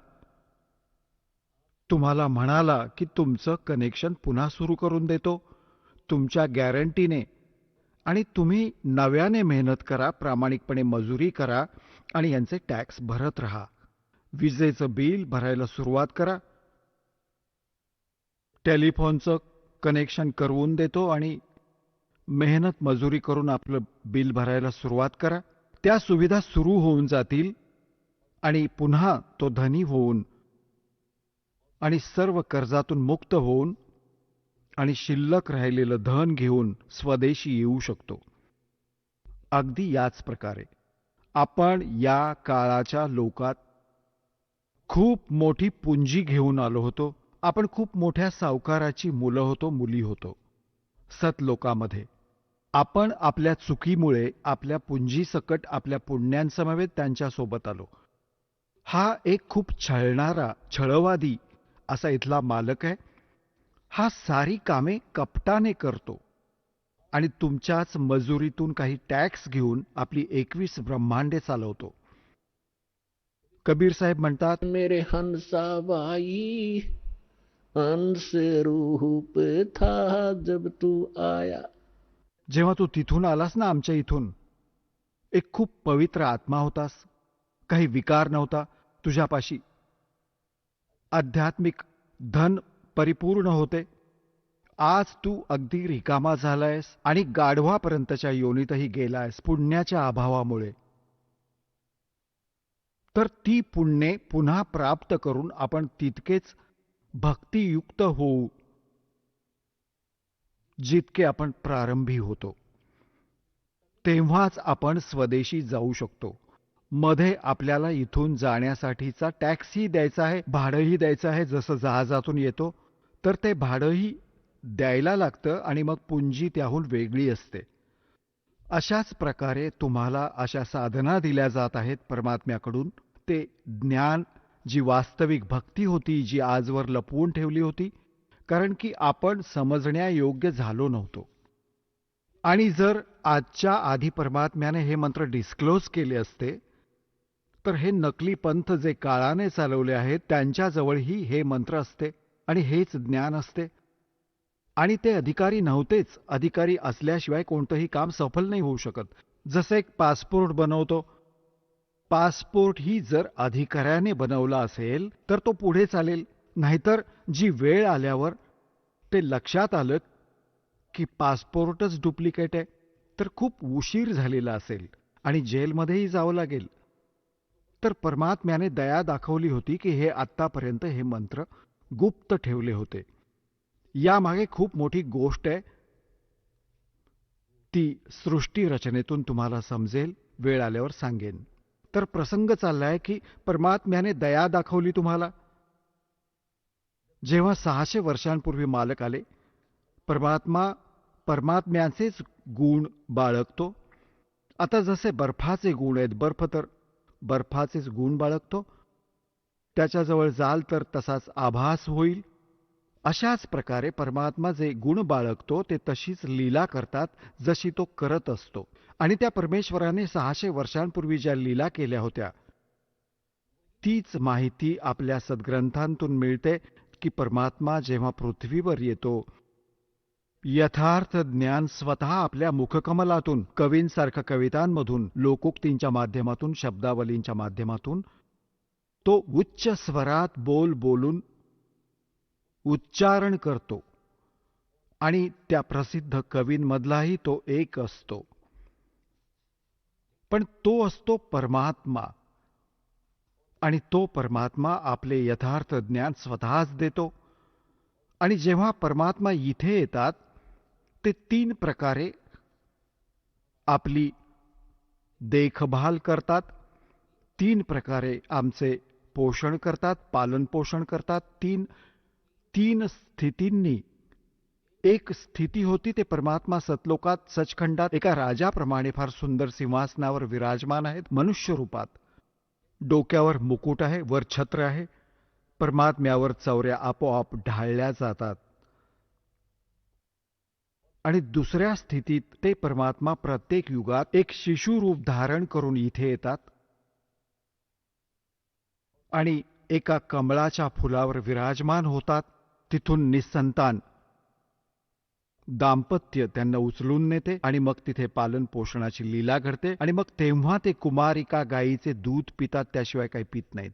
तुम्हाला म्हणाला की तुमचं कनेक्शन पुन्हा सुरू करून देतो तुमच्या गॅरंटीने, आणि तुम्ही नव्याने मेहनत करा, प्रामाणिकपणे मजुरी करा आणि यांचे टॅक्स भरत राहा. विजेचं बिल भरायला सुरुवात करा. टेलिफोनचं कनेक्शन करवून देतो आणि मेहनत मजुरी करून आपलं बिल भरायला सुरुवात करा. त्या सुविधा सुरू होऊन जातील आणि पुन्हा तो धनी होऊन आणि सर्व कर्जातून मुक्त होऊन आणि शिल्लक राहिलेलं धन घेऊन स्वदेशी येऊ शकतो. अगदी याच प्रकारे आपण या काळाच्या लोकात खूप मोठी पुंजी घेऊन आलो होतो. आपण खूप मोठ्या सावकाराची मुलं होतो, मुली होतो. सतलोकामध्ये आपण आपल्या चुकीमुळे आपल्या पुंजीसकट आपल्या पुण्यांसमवेत त्यांच्यासोबत आलो. हा एक खूप छळणारा, छळवादी असा इथला मालक आहे. हा सारी कामे कपटाने करतो आणि तुमच्याच मजुरीतून काही टॅक्स घेऊन आपली 21 ब्रह्मांडे चालवतो. कबीर साहेब म्हणतात, मेरे हंसाबाई हंस रूप था जब तू आया. जेव्हा तू तिथून आलास ना, आमच्या इथून, एक खूप पवित्र आत्मा होतास. काही विकार नव्हता तुझ्यापाशी. आध्यात्मिक धन परिपूर्ण होते. आज तू अगदी रिकामा झालायस आणि गाढवापर्यंतच्या योनीतही गेलायस पुण्याच्या अभावामुळे. तर ती पुण्ये पुन्हा प्राप्त करून आपण तितकेच भक्तियुक्त होऊ जितके आपण प्रारंभी होतो. तेव्हाच आपण स्वदेशी जाऊ शकतो. मध्ये आपल्याला इथून जाण्यासाठीचा टॅक्सही द्यायचा आहे, भाडंही द्यायचं आहे. जसं जहाजातून येतो तर ते भाडंही द्यायला लागतं आणि मग पुंजी त्याहून वेगळी असते. अशाच प्रकारे तुम्हाला अशा साधना दिल्या जात आहेत परमात्म्याकडून. ते ज्ञान, जी वास्तविक भक्ती होती, जी आजवर लपवून ठेवली होती, कारण की आपण समजण्यायोग्य झालो नव्हतो. आणि जर आजच्या आधी परमात्म्याने हे मंत्र डिस्क्लोज केले असते तर हे नकली पंथ जे काळाने चालवले आहेत त्यांच्याजवळही हे मंत्र असते आणि हेच ज्ञान असते. आणि ते अधिकारी नव्हतेच. अधिकारी असल्याशिवाय कोणतंही काम सफल नाही होऊ शकत. जसं एक पासपोर्ट बनवतो, पासपोर्ट ही जर अधिकाऱ्याने बनवला असेल तर तो पुढे चालेल. नाहीतर जी वेळ आल्यावर ते लक्षात आलं की पासपोर्टच डुप्लिकेट आहे तर खूप उशीर झालेला असेल आणि जेलमध्येही जावं लागेल. तर परमात्म्याने दया दाखवली होती की हे आत्तापर्यंत हे मंत्र गुप्त ठेवले होते. यामागे खूप मोठी गोष्ट आहे. ती सृष्टी रचनेतून तुम्हाला समजेल, वेळ आल्यावर सांगेन. तर प्रसंग चाललाय की परमात्म्याने दया दाखवली तुम्हाला. जेव्हा 600 वर्षांपूर्वी मालक आले, परमात्मा परमात्म्याचेच गुण बाळगतो. आता जसे बर्फाचे गुण आहेत, बर्फ तर बर्फाचेच गुण बाळगतो. त्याच्याजवळ जाल तर तसाच आभास होईल. अशाच प्रकारे परमात्मा जे गुण बाळगतो ते तशीच लीला करतात जशी तो करत असतो. आणि त्या परमेश्वराने 600 वर्षांपूर्वी ज्या लीला केल्या होत्या तीच माहिती आपल्या सद्ग्रंथांतून मिळते की परमात्मा जेव्हा पृथ्वीवर येतो, यथार्थ ज्ञान स्वतः आपल्या मुखकमलातून, कवींसारख्या कवितांमधून, लोकोक्तींच्या माध्यमातून, शब्दावलींच्या माध्यमातून तो उच्च स्वरात बोल बोलून उच्चारण करतो. आणि त्या प्रसिद्ध कवींमधलाही तो एक असतो. पण तो असतो परमात्मा. आणि तो परमात्मा आपले यथार्थ ज्ञान स्वतःच देतो. आणि जेव्हा परमात्मा इथे येतात ते 3 प्रकारे आपली देखभाल करतात, 3 प्रकारे आमचे पोषण करतात, पालन पोषण करतात. तीन स्थितींनी एक स्थिती होती ते परमात्मा सतलोकात सचखंडात एका राजाप्रमाणे फार सुंदर सिंहासनावर विराजमान आहेत मनुष्य रूपात. डोक्यावर मुकुट आहे, वर छत्र आहे. परमात्म्यावर चौऱ्या आपोआप ढाळल्या जातात. आणि दुसऱ्या स्थितीत ते परमात्मा प्रत्येक युगात एक शिशुरूप धारण करून इथे येतात आणि एका कमळाच्या फुलावर विराजमान होतात. तिथून निस्संतान दाम्पत्य त्यांना उचलून नेते आणि मग तिथे पालन पोषणाची लीला घडते आणि मग तेव्हा ते कुमारिका गायीचे दूध पितात, त्याशिवाय काही पित नाहीत.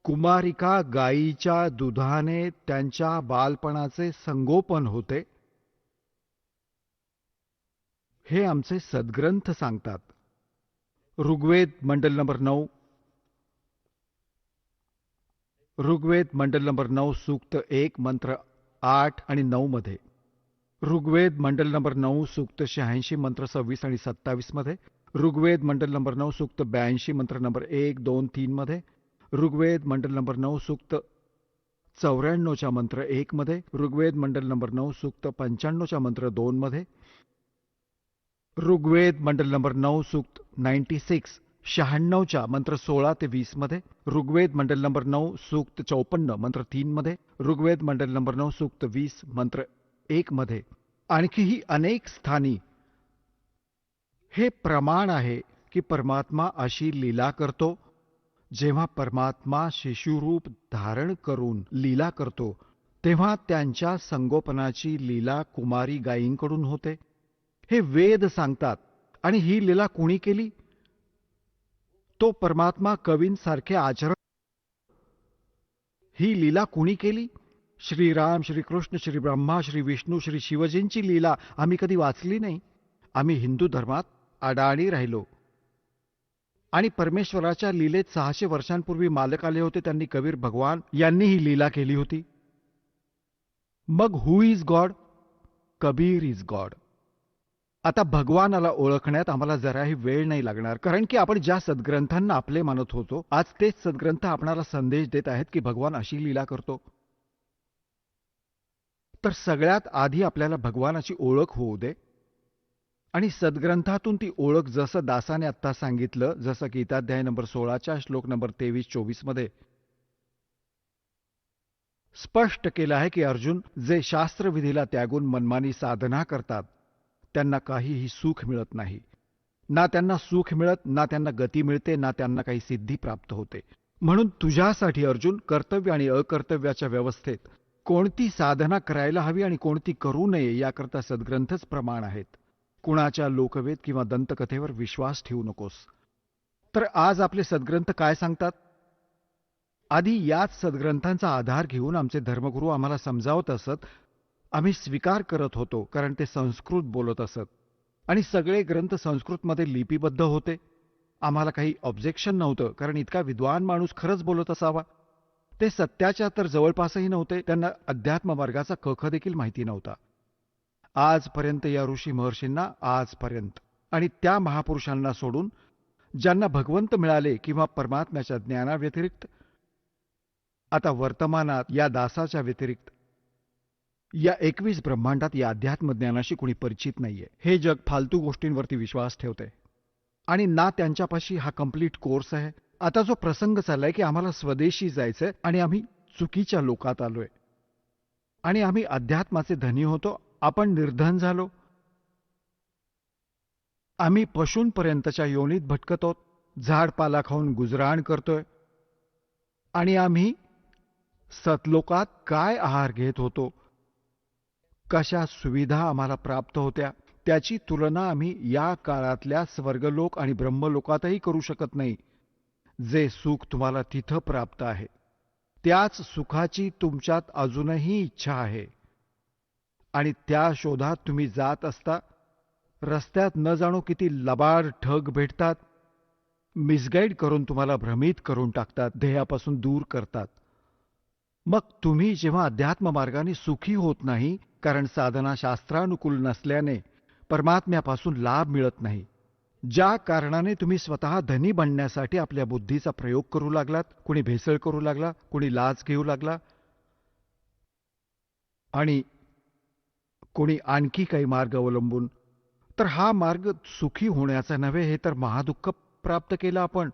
कुमारिका गायीच्या दुधाने त्यांच्या बालपणाचे संगोपन होते, हे आमचे सद्ग्रंथ सांगतात. ऋग्वेद मंडल नंबर 9, ऋग्वेद मंडल नंबर 9 सूक्त 1 मंत्र 8 आणि 9 मध्ये, ऋग्वेद मंडल नंबर 9 सूक्त 86 मंत्र 26 आणि 27 मध्ये, ऋग्वेद मंडल नंबर 9 सूक्त 82 मंत्र नंबर 1, 2, 3 मध्ये, ऋग्वेद मंडल नंबर 9 सूक्त 94 मंत्र 1 मध्ये, ऋग्वेद मंडल नंबर 9 सूक्त 95 मंत्र 2 मध्ये, ऋग्वेद मंडल नंबर 9 सूक्त 96 मंत्र 16 ते 20 मध्ये, ऋग्वेद मंडल नंबर 9 सूक्त 54 मंत्र 3 मध्ये, ऋग्वेद मंडल नंबर 9 सूक्त 20 मंत्र 1 मध्ये, आणखीही अनेक स्थानी हे प्रमाण आहे की परमात्मा अशी लीला करतो. जेव्हा परमात्मा शिशुरूप धारण करून लीला करतो, तेव्हा त्यांच्या संगोपनाची लीला कुमारी गायींकडून होते, हे वेद सांगतात. आणि ही लीला कोणी केली? तो परमात्मा कवींसारखे आचरण. ही लीला कोणी केली? श्रीराम, श्रीकृष्ण, श्री ब्रह्मा, श्री विष्णू, श्री शिवजींची लीला आम्ही कधी वाचली नाही. आम्ही हिंदू धर्मात अडाणी राहिलो. आणि परमेश्वराच्या लीलेत 600 वर्षांपूर्वी मालक आले होते. त्यांनी कबीर भगवान यांनी ही लीला केली होती. मग who is God? Kabir is God. आता भगवानाला ओळखण्यात आम्हाला जराही वेळ नाही लागणार, कारण की आपण ज्या सद्ग्रंथांना आपले मानत होतो, आज तेच सद्ग्रंथ आपणाला संदेश देत आहेत की भगवान अशी लीला करतो. तर सगळ्यात आधी आपल्याला भगवानाची ओळख होऊ दे. आणि सद्ग्रंथातून ती ओळख जसं दासाने आत्ता सांगितलं, जसं गीताध्याय नंबर 16 श्लोक नंबर 23-24 मध्ये स्पष्ट केलं आहे की अर्जुन, जे शास्त्रविधीला त्यागून मनमानी साधना करतात त्यांना काहीही सुख मिळत नाही. ना त्यांना सुख मिळत, ना त्यांना गती मिळते, ना त्यांना काही सिद्धी प्राप्त होते. म्हणून तुझ्यासाठी अर्जुन, कर्तव्य आणि अकर्तव्याच्या व्यवस्थेत कोणती साधना करायला हवी आणि कोणती करू नये याकरता सद्ग्रंथच प्रमाण आहेत. कुणाच्या लोकवेद किंवा दंतकथेवर विश्वास ठेवू नकोस. तर आज आपले सद्ग्रंथ काय सांगतात? आधी याच सद्ग्रंथांचा आधार घेऊन आमचे धर्मगुरू आम्हाला समजावत असत. आम्ही स्वीकार करत होतो, कारण ते संस्कृत बोलत असत आणि सगळे ग्रंथ संस्कृतमध्ये लिपिबद्ध होते. आम्हाला काही ऑब्जेक्शन नव्हतं, कारण इतका विद्वान माणूस खरंच बोलत असावा. ते सत्याच्या तर जवळपासही नव्हते. त्यांना अध्यात्म मार्गाचा कख देखील माहिती नव्हता. आजपर्यंत या ऋषी महर्षींना आजपर्यंत आणि त्या महापुरुषांना सोडून ज्यांना भगवंत मिळाले किंवा परमात्म्याच्या ज्ञानाव्यतिरिक्त, आता वर्तमानात या दासाच्या व्यतिरिक्त या 21 ब्रह्मांडात या अध्यात्मज्ञानाशी कुणी परिचित नाहीये. हे जग फालतू गोष्टींवरती विश्वास ठेवते आणि ना त्यांच्यापाशी हा कंप्लीट कोर्स आहे. आता जो प्रसंग चाललाय की आम्हाला स्वदेशी जायचंय आणि आम्ही चुकीच्या लोकात आलोय आणि आम्ही अध्यात्माचे धनी होतो, आपण निर्धन झालो. आम्ही पशूंपर्यंतच्या योनीत भटकतो, झाडपाला खाऊन गुजराण करतोय आणि आम्ही सतलोकात काय आहार घेत होतो, कशा सुविधा आम्हाला प्राप्त होत्या, त्याची तुलना आम्ही या काळातल्या स्वर्गलोक आणि ब्रह्मलोकातही करू शकत नाही. जे सुख तुम्हाला तिथं प्राप्त आहे, त्याच सुखाची तुमच्यात अजूनही इच्छा आहे आणि त्या शोधात तुम्ही जात असता. रस्त्यात न जाणो किती लबाड ठग भेटतात, मिसगाईड करून तुम्हाला भ्रमित करून टाकतात, ध्येयापासून दूर करतात. मग तुम्ही जेव्हा अध्यात्म मार्गाने सुखी होत नाही, कारण साधना शास्त्रानुकूल नसल्याने परमात्म्यापासून लाभ मिळत नाही, ज्या कारणाने तुम्ही स्वतः धनी बनण्यासाठी आपल्या बुद्धीचा प्रयोग करू लागलात, कुणी भेसळ करू लागला, कुणी लाच घेऊ लागला आणि कोणी आणखी काही मार्ग अवलंबून, तर हा मार्ग सुखी होण्याचा नव्हे, हे तर महादुःख प्राप्त केलं. आपण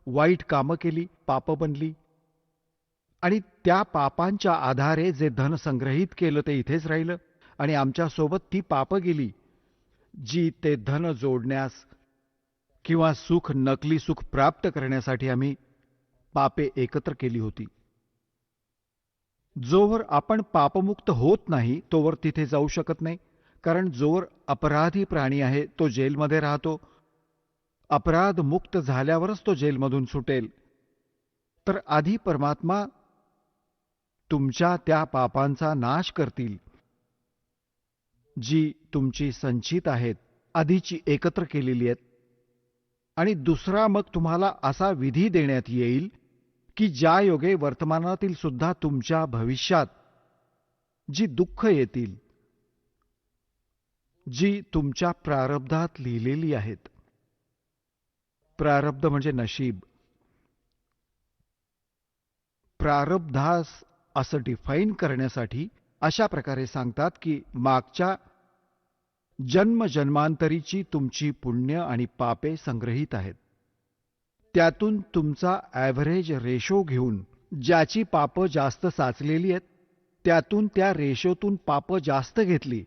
वाईट कामं केली, पापं बनली आणि त्या पापांच्या आधारे जे धन संग्रहित केलं ते इथेच राहिलं आणि आमच्यासोबत ती पापं गेली जी ते धन जोडण्यास किंवा सुख, नकली सुख प्राप्त करण्यासाठी आम्ही पापे एकत्र केली होती. जोवर आपण पापमुक्त होत नाही तोवर तिथे जाऊ शकत नाही. कारण जोवर अपराधी प्राणी आहे तो जेलमध्ये राहतो. अपराध मुक्त झाल्यावरच तो जेलमधून सुटेल. तर आधी परमात्मा तुमच्या त्या पापांचा नाश करतील जी तुमची संचित आहेत, आधीची एकत्र केलेली आहेत. आणि दुसरा मग तुम्हाला असा विधी देण्यात येईल की ज्या योगे वर्तमानातील सुद्धा तुमच्या भविष्यात जी दुःख येतील, जी तुमच्या प्रारब्धात लिहिलेली आहेत. प्रारब्ध म्हणजे नशीब. प्रारब्धास असं डिफाईन करण्यासाठी अशा प्रकारे सांगतात की मागच्या जन्मजन्मांतरीची तुमची पुण्य आणि पापे संग्रहित आहेत. त्यातून तुमचा ॲव्हरेज रेशो घेऊन ज्याची पापं जास्त साचलेली आहेत त्यातून त्या रेशोतून पापं जास्त घेतली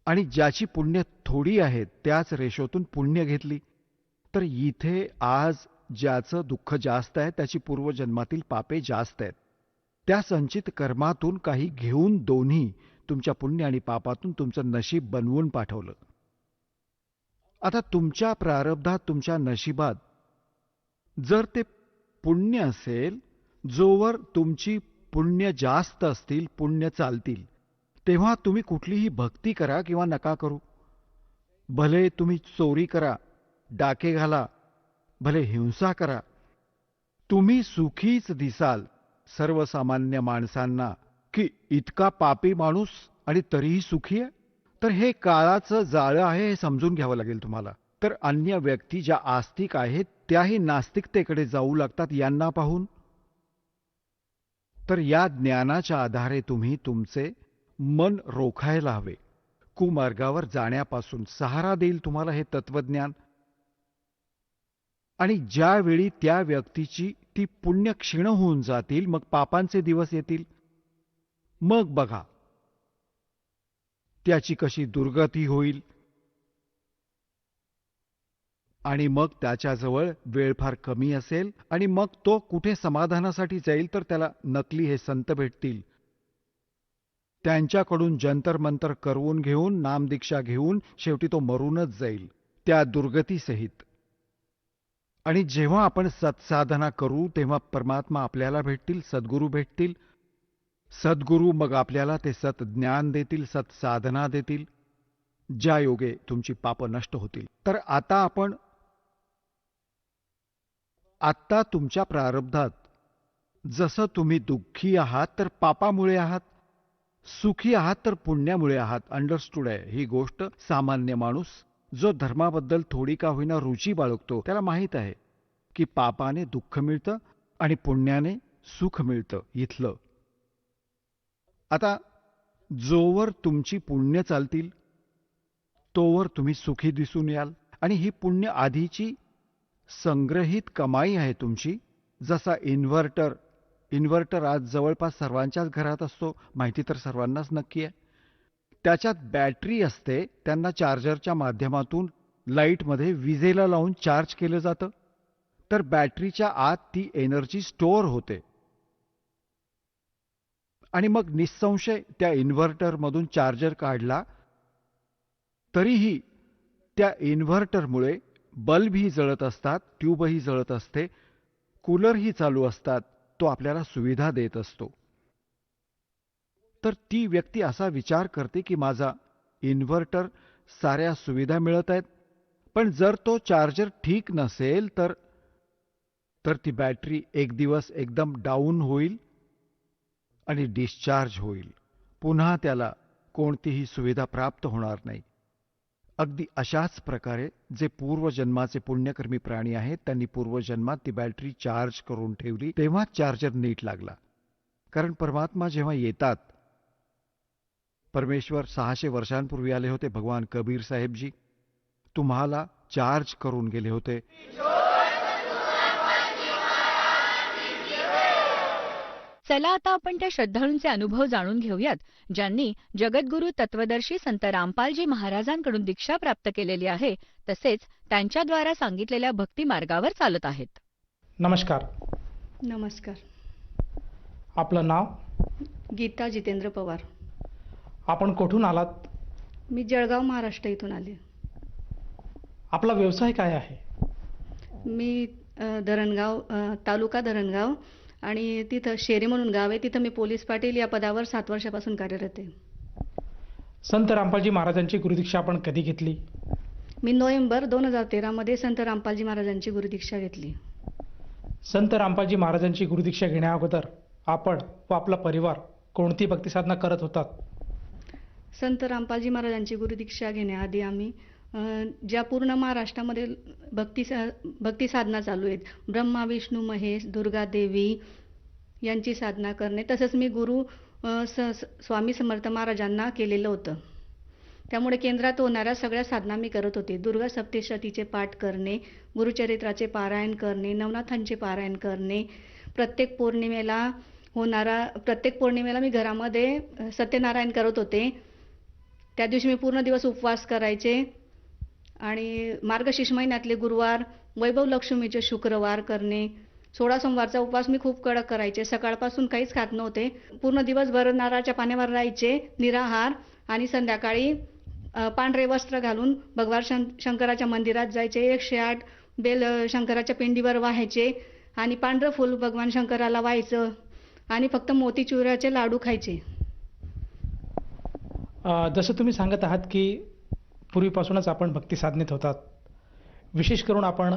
आणि ज्याची पुण्य थोडी आहेत त्याच रेशोतून पुण्य घेतली. तर इथे आज ज्याचं दुःख जास्त आहे त्याची पूर्वजन्मातील पापे जास्त आहेत. त्या संचित कर्मातून काही घेऊन दोन्ही तुमच्या पुण्य आणि पापातून तुमचं नशीब बनवून पाठवलं. आता तुमच्या प्रारब्धात, तुमच्या नशिबात जर ते पुण्य असेल, जोवर तुमची पुण्य जास्त असतील, पुण्य चालतील, तेव्हा तुम्ही कुठलीही भक्ती करा किंवा नका करू. भले तुम्ही चोरी करा, डाके घाला, भले हिंसा करा, तुम्ही सुखीच दिसाल सर्वसामान्य माणसांना की इतका पापी माणूस आणि तरीही सुखी आहे. तर हे काळाचं जाळं आहे हे समजून घ्यावं लागेल तुम्हाला. तर अन्य व्यक्ती ज्या आस्तिक आहेत त्याही नास्तिकतेकडे जाऊ लागतात यांना पाहून. तर या ज्ञानाच्या आधारे तुम्ही तुमचे मन रोखायला हवे. कुमार्गावर जाण्यापासून सहारा देईल तुम्हाला हे तत्वज्ञान. आणि ज्यावेळी त्या व्यक्तीची ती पुण्य क्षीण होऊन जातील, मग पापांचे दिवस येतील, मग बघा त्याची कशी दुर्गती होईल. आणि मग त्याच्याजवळ वेळ फार कमी असेल आणि मग तो कुठे समाधानासाठी जाईल तर त्याला नकली हे संत भेटतील. त्यांच्याकडून जंतर मंतर करवून घेऊन, नामदीक्षा घेऊन शेवटी तो मरूनच जाईल त्या दुर्गतीसहित. आणि जेव्हा आपण सत्साधना करू तेव्हा परमात्मा आपल्याला भेटतील, सद्गुरू भेटतील. सद्गुरू मग आपल्याला ते सतज्ञान देतील, सत्साधना देतील, ज्या योगे तुमची पापं नष्ट होतील. तर आत्ता तुमच्या प्रारब्धात जसं तुम्ही दुःखी आहात तर पापामुळे आहात, सुखी आहात तर पुण्यामुळे आहात. अंडरस्टूड आहे ही गोष्ट. सामान्य माणूस जो धर्माबद्दल थोडी का होईना रुची बाळगतो त्याला माहीत आहे की पापाने दुःख मिळतं आणि पुण्याने सुख मिळतं इथलं. आता जोवर तुमची पुण्य चालतील तोवर तुम्ही सुखी दिसून याल. आणि ही पुण्य आधीची संग्रहित कमाई आहे तुमची. जसा इन्व्हर्टर आज जवळपास सर्वांच्याच घरात असतो, माहिती तर सर्वांनाच नक्की आहे. त्याच्यात बॅटरी असते, त्यांना चार्जरच्या माध्यमातून लाईटमध्ये विजेला लावून चार्ज केलं जातं. तर बॅटरीच्या आत ती एनर्जी स्टोअर होते आणि मग निसंशय त्या इन्व्हर्टरमधून चार्जर काढला तरीही त्या इन्व्हर्टरमुळे बल्बही जळत असतात, ट्यूबही जळत असते, कूलरही चालू असतात. तो आपल्याला सुविधा देत असतो. तर ती व्यक्ती असा विचार करते की माझा इन्व्हर्टर साऱ्या सुविधा मिळत आहेत. पण जर तो चार्जर ठीक नसेल तर ती बॅटरी एक दिवस एकदम डाऊन होईल आणि डिस्चार्ज होईल. पुन्हा त्याला कोणतीही सुविधा प्राप्त होणार नाही. अगदी अशाच प्रकारे जे पूर्वजन्माचे पुण्यकर्मी प्राणी आहेत त्यांनी पूर्वजन्मात ती बॅटरी चार्ज करून ठेवली, तेव्हा चार्जर नीट लागला. कारण परमात्मा जेव्हा येतात, परमेश्वर 600 वर्षांपूर्वी आले होते. भगवान कबीर साहेबजी तुम्हाला चार्ज करून गेले होते. चला आता आपण त्या श्रद्धाळूंचे अनुभव जाणून घेऊयात ज्यांनी जगद्गुरू तत्वदर्शी संत रामपालजी महाराजांकडून दीक्षा प्राप्त केलेली आहे, तसेच त्यांच्याद्वारा सांगितलेल्या भक्ती मार्गावर चालत आहेत. नमस्कार. नमस्कार. आपलं नाव? गीता जितेंद्र पवार. आपण कुठून आलात? मी जळगाव महाराष्ट्र इथून आले. आपला व्यवसाय काय आहे? मी धरणगाव तालुका धरणगाव आणि तिथं शेरी म्हणून गाव आहे, तिथं मी पोलीस पाटील या पदावर 7 वर्षापासून कार्यरत आहे. संत रामपालजी महाराजांची गुरुदीक्षा आपण कधी घेतली? मी नोव्हेंबर 2013 मध्ये संत रामपालजी महाराजांची गुरुदीक्षा घेतली. संत रामपालजी महाराजांची गुरुदीक्षा घेण्या अगोदर आपण व आपला परिवार कोणती भक्तिसाधना करत होतात? संत रामपालजी महाराजांची गुरुदीक्षा घेण्याआधी आम्ही ज्या पूर्ण महाराष्ट्रामध्ये भक्ती साधना चालू आहेत, ब्रह्मा विष्णू महेश दुर्गा देवी यांची साधना करणे, तसंच मी गुरु स्वामी समर्थ महाराजांना केलेलं होतं. त्यामुळे केंद्रात होणाऱ्या सगळ्या साधना मी करत होते. दुर्गा सप्तशतीचे पाठ करणे, गुरुचरित्राचे पारायण करणे, नवनाथांचे पारायण करणे, प्रत्येक पौर्णिमेला मी घरामध्ये सत्यनारायण करत होते. त्या दिवशी मी पूर्ण दिवस उपवास करायचे आणि मार्गशीर्ष महिन्यातले गुरुवार, वैभव लक्ष्मीचे शुक्रवार करणे, 16 सोमवारचा उपवास मी खूप कडक करायचे. सकाळपासून काहीच खात नव्हते. पूर्ण दिवसभर नारळाच्या पाण्यावर राहायचे निराहार आणि संध्याकाळी पांढरे वस्त्र घालून भगवान शंकराच्या मंदिरात जायचे. 108 बेल शंकराच्या पिंडीवर वाहायचे आणि पांढरं फूल भगवान शंकराला व्हायचं आणि फक्त मोतीचुराचे लाडू खायचे. जसं तुम्ही सांगत आहात की पूर्वीपासूनच आपण भक्ती साधनेत होतात. विशेष करून आपण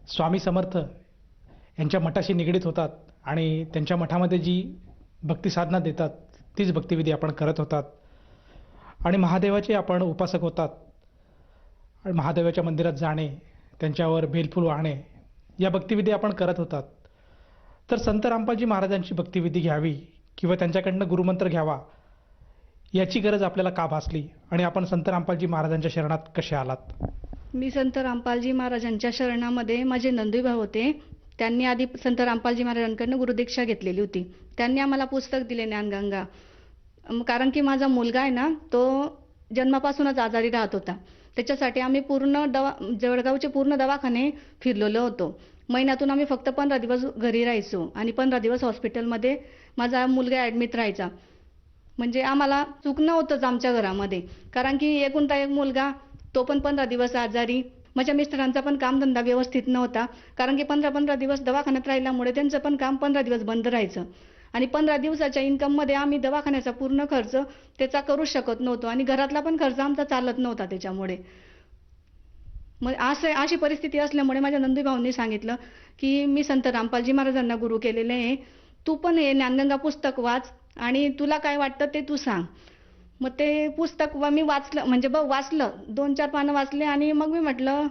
स्वामी समर्थ यांच्या मठाशी निगडीत होतात आणि त्यांच्या मठामध्ये जी भक्ती साधना देतात तीच भक्तिविधी आपण करत होतात आणि महादेवाचे आपण उपासक होतात आणि महादेवाच्या मंदिरात जाणे, त्यांच्यावर बेलफूल वाहणे या भक्तिविधी आपण करत होतात. तर संत रामपालजी महाराजांची भक्तिविधी घ्यावी किंवा त्यांच्याकडनं गुरुमंत्र घ्यावा याची गरज आपल्याला का भासली आणि आपण संत रामपालजी महाराजांच्या शरणात कसे आलात? मी संत रामपालजी महाराजांच्या शरणामध्ये माझे नंदुभाऊ होते. त्यांनी आधी संत रामपालजी महाराजांकडनं गुरुदीक्षा घेतलेली होती. त्यांनी आम्हाला पुस्तक दिले ज्ञानगंगा. कारण की माझा मुलगा आहे ना, तो जन्मापासूनच आजारी राहत होता. त्याच्यासाठी आम्ही जळगावचे पूर्ण दवाखाने फिरलेलो होतो. महिन्यातून आम्ही फक्त 15 दिवस घरी राहायचो आणि 15 दिवस हॉस्पिटलमध्ये माझा मुलगा ॲडमिट राहायचा. म्हणजे आम्हाला चुकणं होतंच आमच्या घरामध्ये, कारण की एकुलता एक मुलगा, तो पण 15 दिवस आजारी. माझ्या मिस्टरांचा पण कामधंदा व्यवस्थित नव्हता, कारण की 15-15 दिवस दवाखान्यात राहिल्यामुळे त्यांचं पण काम 15 दिवस बंद राहायचं आणि 15 दिवसाच्या इन्कममध्ये आम्ही दवाखान्याचा पूर्ण खर्च त्याचा करू शकत नव्हतो आणि घरातला पण खर्च आमचा चालत नव्हता त्याच्यामुळे. मग अशी परिस्थिती असल्यामुळे माझ्या नंदुभाऊंनी सांगितलं की मी संत रामपालजी महाराजांना गुरु केलेले आहे, तू पण हे ज्ञानगंगा पुस्तक वाच आणि तुला काय वाटतं ते तू सांग. मग ते पुस्तक मी वाचलं, म्हणजे वाचलं, 2-4 पानं वाचले आणि मग मी म्हटलं,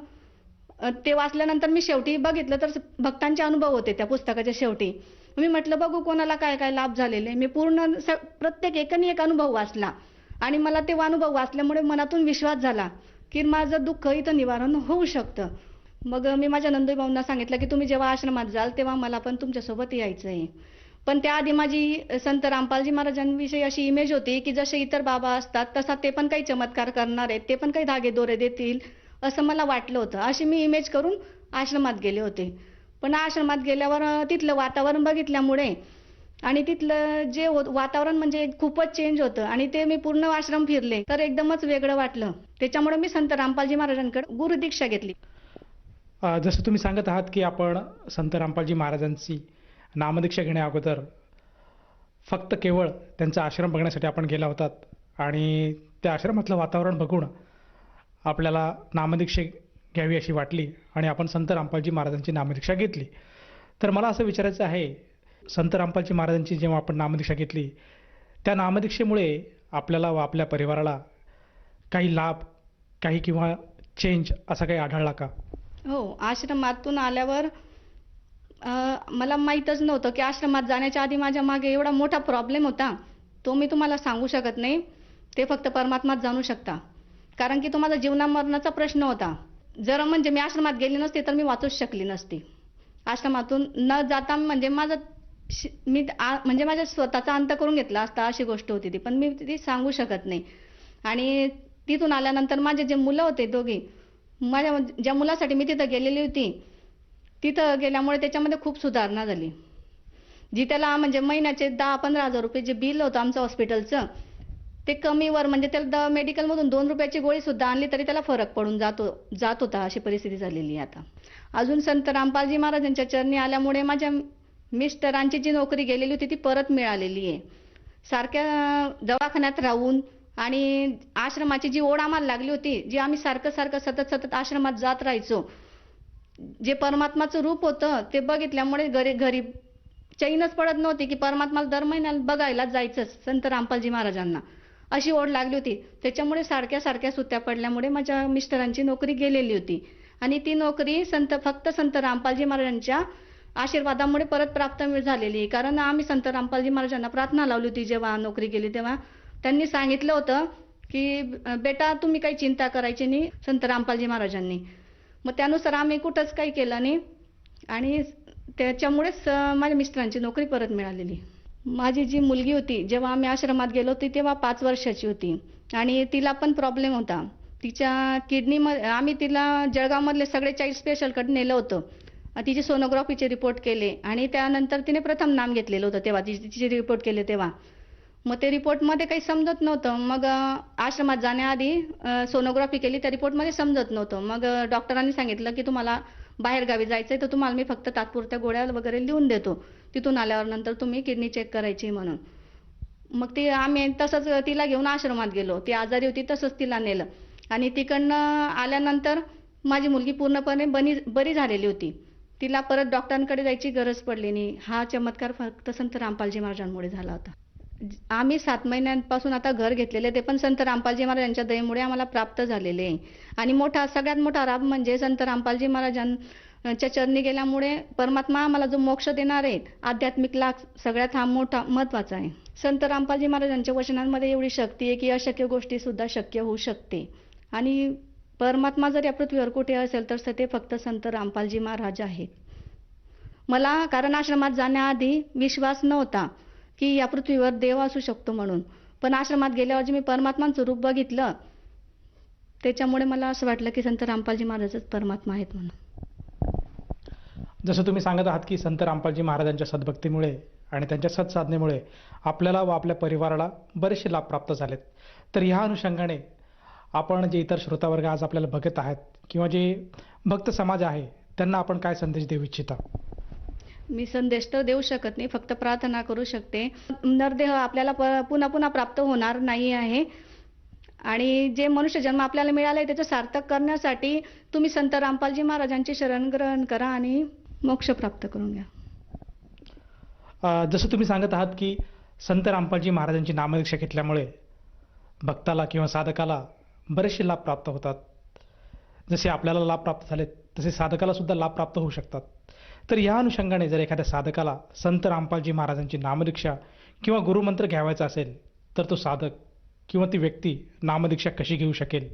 ते वाचल्यानंतर मी शेवटी बघितलं तर भक्तांचे अनुभव होते त्या पुस्तकाच्या शेवटी. मी म्हटलं बघू कोणाला काय काय लाभ झालेले. मी पूर्ण प्रत्येक एकाने एक अनुभव वाचला आणि मला ते अनुभव वाचल्यामुळे मनातून विश्वास झाला की माझं दुःख इथं निवारण होऊ शकतं. मग मी माझ्या नंदुभाऊंना सांगितलं की तुम्ही जेव्हा आश्रमात जाल तेव्हा मला पण तुमच्यासोबत यायचं आहे. पण त्याआधी माझी संत रामपालजी महाराजांविषयी अशी इमेज होती की जसे इतर बाबा असतात तसा ते पण काही चमत्कार करणार आहेत, ते पण काही धागे दोरे देतील असं मला वाटलं होतं. अशी मी इमेज करून आश्रमात गेले होते. पण आश्रमात गेल्यावर तिथलं वातावरण बघितल्यामुळे आणि तिथलं जे वातावरण म्हणजे खूपच चेंज होतं आणि ते मी पूर्ण आश्रम फिरले तर एकदमच वेगळं वाटलं. त्याच्यामुळे मी संत रामपालजी महाराजांकडे गुरुदीक्षा घेतली. जसं तुम्ही सांगत आहात की आपण संत रामपालजी महाराजांची नामदीक्षा घेण्या अगोदर फक्त केवळ त्यांचा आश्रम बघण्यासाठी आपण गेला होतात आणि त्या आश्रमातलं वातावरण बघून आपल्याला नामदीक्षा घ्यावी अशी वाटली आणि आपण संत रामपालजी महाराजांची नामदीक्षा घेतली. तर मला असं विचारायचं आहे, संत रामपालजी महाराजांची जेव्हा आपण नामदीक्षा घेतली त्या नामदीक्षेमुळे आपल्याला व आपल्या परिवाराला काही लाभ, काही किंवा चेंज असा काही आढळला का? हो, आश्रमातून आल्यावर मला माहीतच नव्हतं की आश्रमात जाण्याच्या आधी माझ्या मागे एवढा मोठा प्रॉब्लेम होता, तो मी तुम्हाला सांगू शकत नाही. ते फक्त परमात्माच जाणू शकता. कारण की तो माझा जीवनामरणाचा प्रश्न होता. जर म्हणजे मी आश्रमात गेली नसते तर मी वाचूच शकली नसती. आश्रमातून न जाता म्हणजे म्हणजे माझ्या स्वतःचा अंत करून घेतला असता, अशी गोष्ट होती ती. पण मी ती सांगू शकत नाही. आणि तिथून आल्यानंतर माझे जे मुलं होते दोघे, माझ्या ज्या मुलासाठी मी तिथं गेलेली होती, तिथं गेल्यामुळे त्याच्यामध्ये खूप सुधारणा झाली. जी त्याला म्हणजे महिन्याचे 10-15 हजार रुपये जे बिल होतं आमचं हॉस्पिटलचं, ते कमीवर म्हणजे त्याला मेडिकलमधून 2 रुपयाची गोळी सुद्धा आणली तरी त्याला फरक पडून जात होता, अशी परिस्थिती झालेली आहे आता. अजून संत रामपालजी महाराजांच्या चरणी आल्यामुळे माझ्या मिस्टरांची जी नोकरी गेलेली होती ती परत मिळालेली आहे. सारख्या दवाखान्यात राहून आणि आश्रमाची जी ओढ आम्हाला लागली होती, जी आम्ही सारखं सतत आश्रमात जात राहायचो, जे परमात्माचं रूप होतं ते बघितल्यामुळे घरी चैनच पडत नव्हती की परमात्माला दर महिन्याला बघायला जायचं संत रामपालजी महाराजांना, अशी ओढ लागली होती. त्याच्यामुळे सारख्या सुट्ट्या पडल्यामुळे माझ्या मिस्टरांची नोकरी गेलेली होती आणि ती नोकरी फक्त संत रामपालजी महाराजांच्या आशीर्वादामुळे परत प्राप्त झालेली आहे. कारण आम्ही संत रामपालजी महाराजांना प्रार्थना लावली होती जेव्हा नोकरी गेली तेव्हा. त्यांनी सांगितलं होतं की बेटा तुम्ही काही चिंता करायची नाही, संत रामपालजी महाराजांनी. मग त्यानुसार आम्ही कुठंच काही केलं नाही आणि त्याच्यामुळेच माझ्या मिस्टरांची नोकरी परत मिळालेली. माझी जी मुलगी होती जेव्हा आम्ही आश्रमात गेलो होती तेव्हा 5 वर्षाची होती आणि तिला पण प्रॉब्लेम होता. तिच्या किडनीमध्ये आम्ही तिला जळगावमधले सगळे चाइल्ड स्पेशलकडे नेलं होतं. तिचे सोनोग्राफीचे रिपोर्ट केले आणि त्यानंतर तिने प्रथम नाम घेतलेलं होतं तेव्हा तिचे रिपोर्ट केले तेव्हा. मग ते रिपोर्टमध्ये काही समजत नव्हतं. मग आश्रमात जाण्याआधी सोनोग्राफी केली, त्या रिपोर्टमध्ये समजत नव्हतं. मग डॉक्टरांनी सांगितलं की तुम्हाला बाहेर गावी जायचंय तर तुम्हाला मी फक्त तात्पुरत्या गोळ्या वगैरे लिहून देतो, तिथून आल्यावर नंतर तुम्ही किडनी चेक करायची म्हणून. मग आम्ही तसंच तिला घेऊन आश्रमात गेलो. ती आजारी होती तसंच तिला नेलं आणि तिकडनं आल्यानंतर माझी मुलगी पूर्णपणे बरी झालेली होती. तिला परत डॉक्टरांकडे जायची गरज पडली नाही. हा चमत्कार फक्त संत रामपालजी महाराजांमुळे झाला होता. आम्ही 7 महिन्यांपासून आता घर घेतलेले ते पण संत रामपालजी महाराजांच्या दयेमुळे आम्हाला प्राप्त झालेले आहे. आणि सगळ्यात मोठा लाभ म्हणजे संत रामपालजी महाराजांच्या चरणी गेल्यामुळे परमात्मा आम्हाला जो मोक्ष देणार आहे, आध्यात्मिक लाभ, सगळ्यात हा मोठा महत्त्वाचा आहे. संत रामपालजी महाराजांच्या वचनांमध्ये एवढी शक्ती आहे की अशक्य गोष्टी सुद्धा शक्य होऊ शकते. आणि परमात्मा जर या पृथ्वीवर कुठे असेल तर ते फक्त संत रामपालजी महाराज आहेत. मला कारण आश्रमात जाण्याआधी विश्वास नव्हता की या पृथ्वीवर देव असू शकतो म्हणून, पण आश्रमात गेल्यावर जे मी परमात्माचं रूप बघितलं त्याच्यामुळे मला असं वाटलं की संत रामपालजी महाराजच परमात्मा आहेत म्हणून. जसं तुम्ही सांगत आहात की संत रामपालजी महाराजांच्या सद्भक्तीमुळे आणि त्यांच्या सत्साधनेमुळे आपल्याला व आपल्या परिवाराला बरेचसे लाभ प्राप्त झालेत. तर ह्या अनुषंगाने आपण जे इतर श्रोतावर्ग आज आपल्याला बघत आहेत किंवा जे भक्त समाज आहे त्यांना आपण काय संदेश देऊ इच्छिता? मी संदेश तर देऊ शकत नाही, फक्त प्रार्थना करू शकते. नरदेह आपल्याला पुन्हा प्राप्त होणार नाही आहे आणि जे मनुष्य जन्म आपल्याला मिळालाय त्याचं सार्थक करण्यासाठी तुम्ही संत रामपालजी महाराजांची शरण ग्रहण करा आणि मोक्ष प्राप्त करून घ्या. जसं तुम्ही सांगत आहात की संत रामपालजी महाराजांची नामदीक्षा घेतल्यामुळे भक्ताला किंवा साधकाला बरेचसे लाभ प्राप्त होतात. जसे आपल्याला लाभ प्राप्त झालेत तसे साधकाला सुद्धा लाभ प्राप्त होऊ शकतात. तर या अनुषंगाने जर एखाद्या साधकाला संत रामपालजी महाराजांची नामदीक्षा किंवा गुरुमंत्र घ्यावायचा असेल तर तो साधक किंवा ती व्यक्ती नामदीक्षा कशी घेऊ शकेल?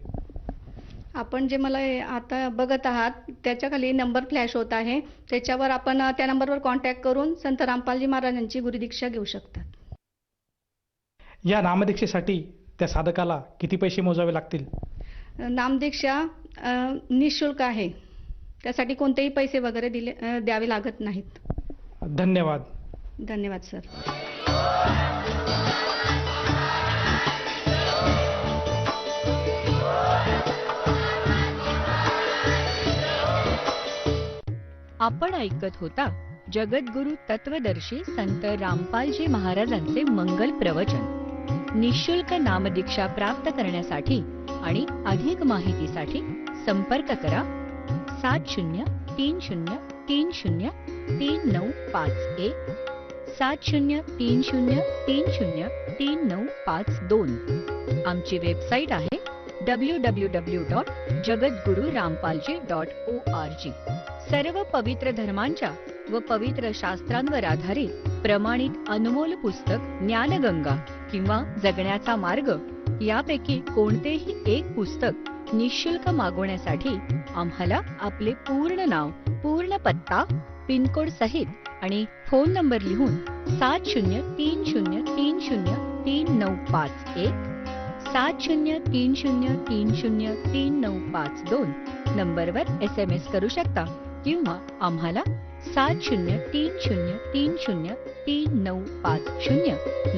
आपण जे मला आता बघत आहात त्याच्या खाली नंबर फ्लॅश होत आहे, त्याच्यावर आपण त्या नंबरवर कॉन्टॅक्ट करून संत रामपालजी महाराजांची गुरुदीक्षा घेऊ शकतात. या नामदीक्षेसाठी त्या साधकाला किती पैसे मोजावे लागतील? नामदीक्षा निःशुल्क आहे, त्यासाठी कोणतेही पैसे वगैरे द्यावे लागत नाहीत. धन्यवाद. धन्यवाद सर. आपण ऐकत होता जगद्गुरु तत्वदर्शी संत रामपालजी महाराजांचे मंगल प्रवचन. निःशुल्क नामदीक्षा प्राप्त करण्यासाठी आणि अधिक माहितीसाठी संपर्क करा 7030303951 7030303952. आमची वेबसाईट आहे www.jagadgururampalji.org. सर्व पवित्र धर्मांच्या व पवित्र शास्त्रांवर आधारित प्रमाणित अनमोल पुस्तक ज्ञानगंगा किंवा जगण्याचा मार्ग यापैकी कोणतेही एक पुस्तक निःशुल्क मागवण्यासाठी आम्हाला आपले पूर्ण नाव, पूर्ण पत्ता, पिनकोड सहित आणि फोन नंबर लिहून 7030303951 7030303952 नंबरवर SMS करू शकता किंवा आम्हाला 7030303950.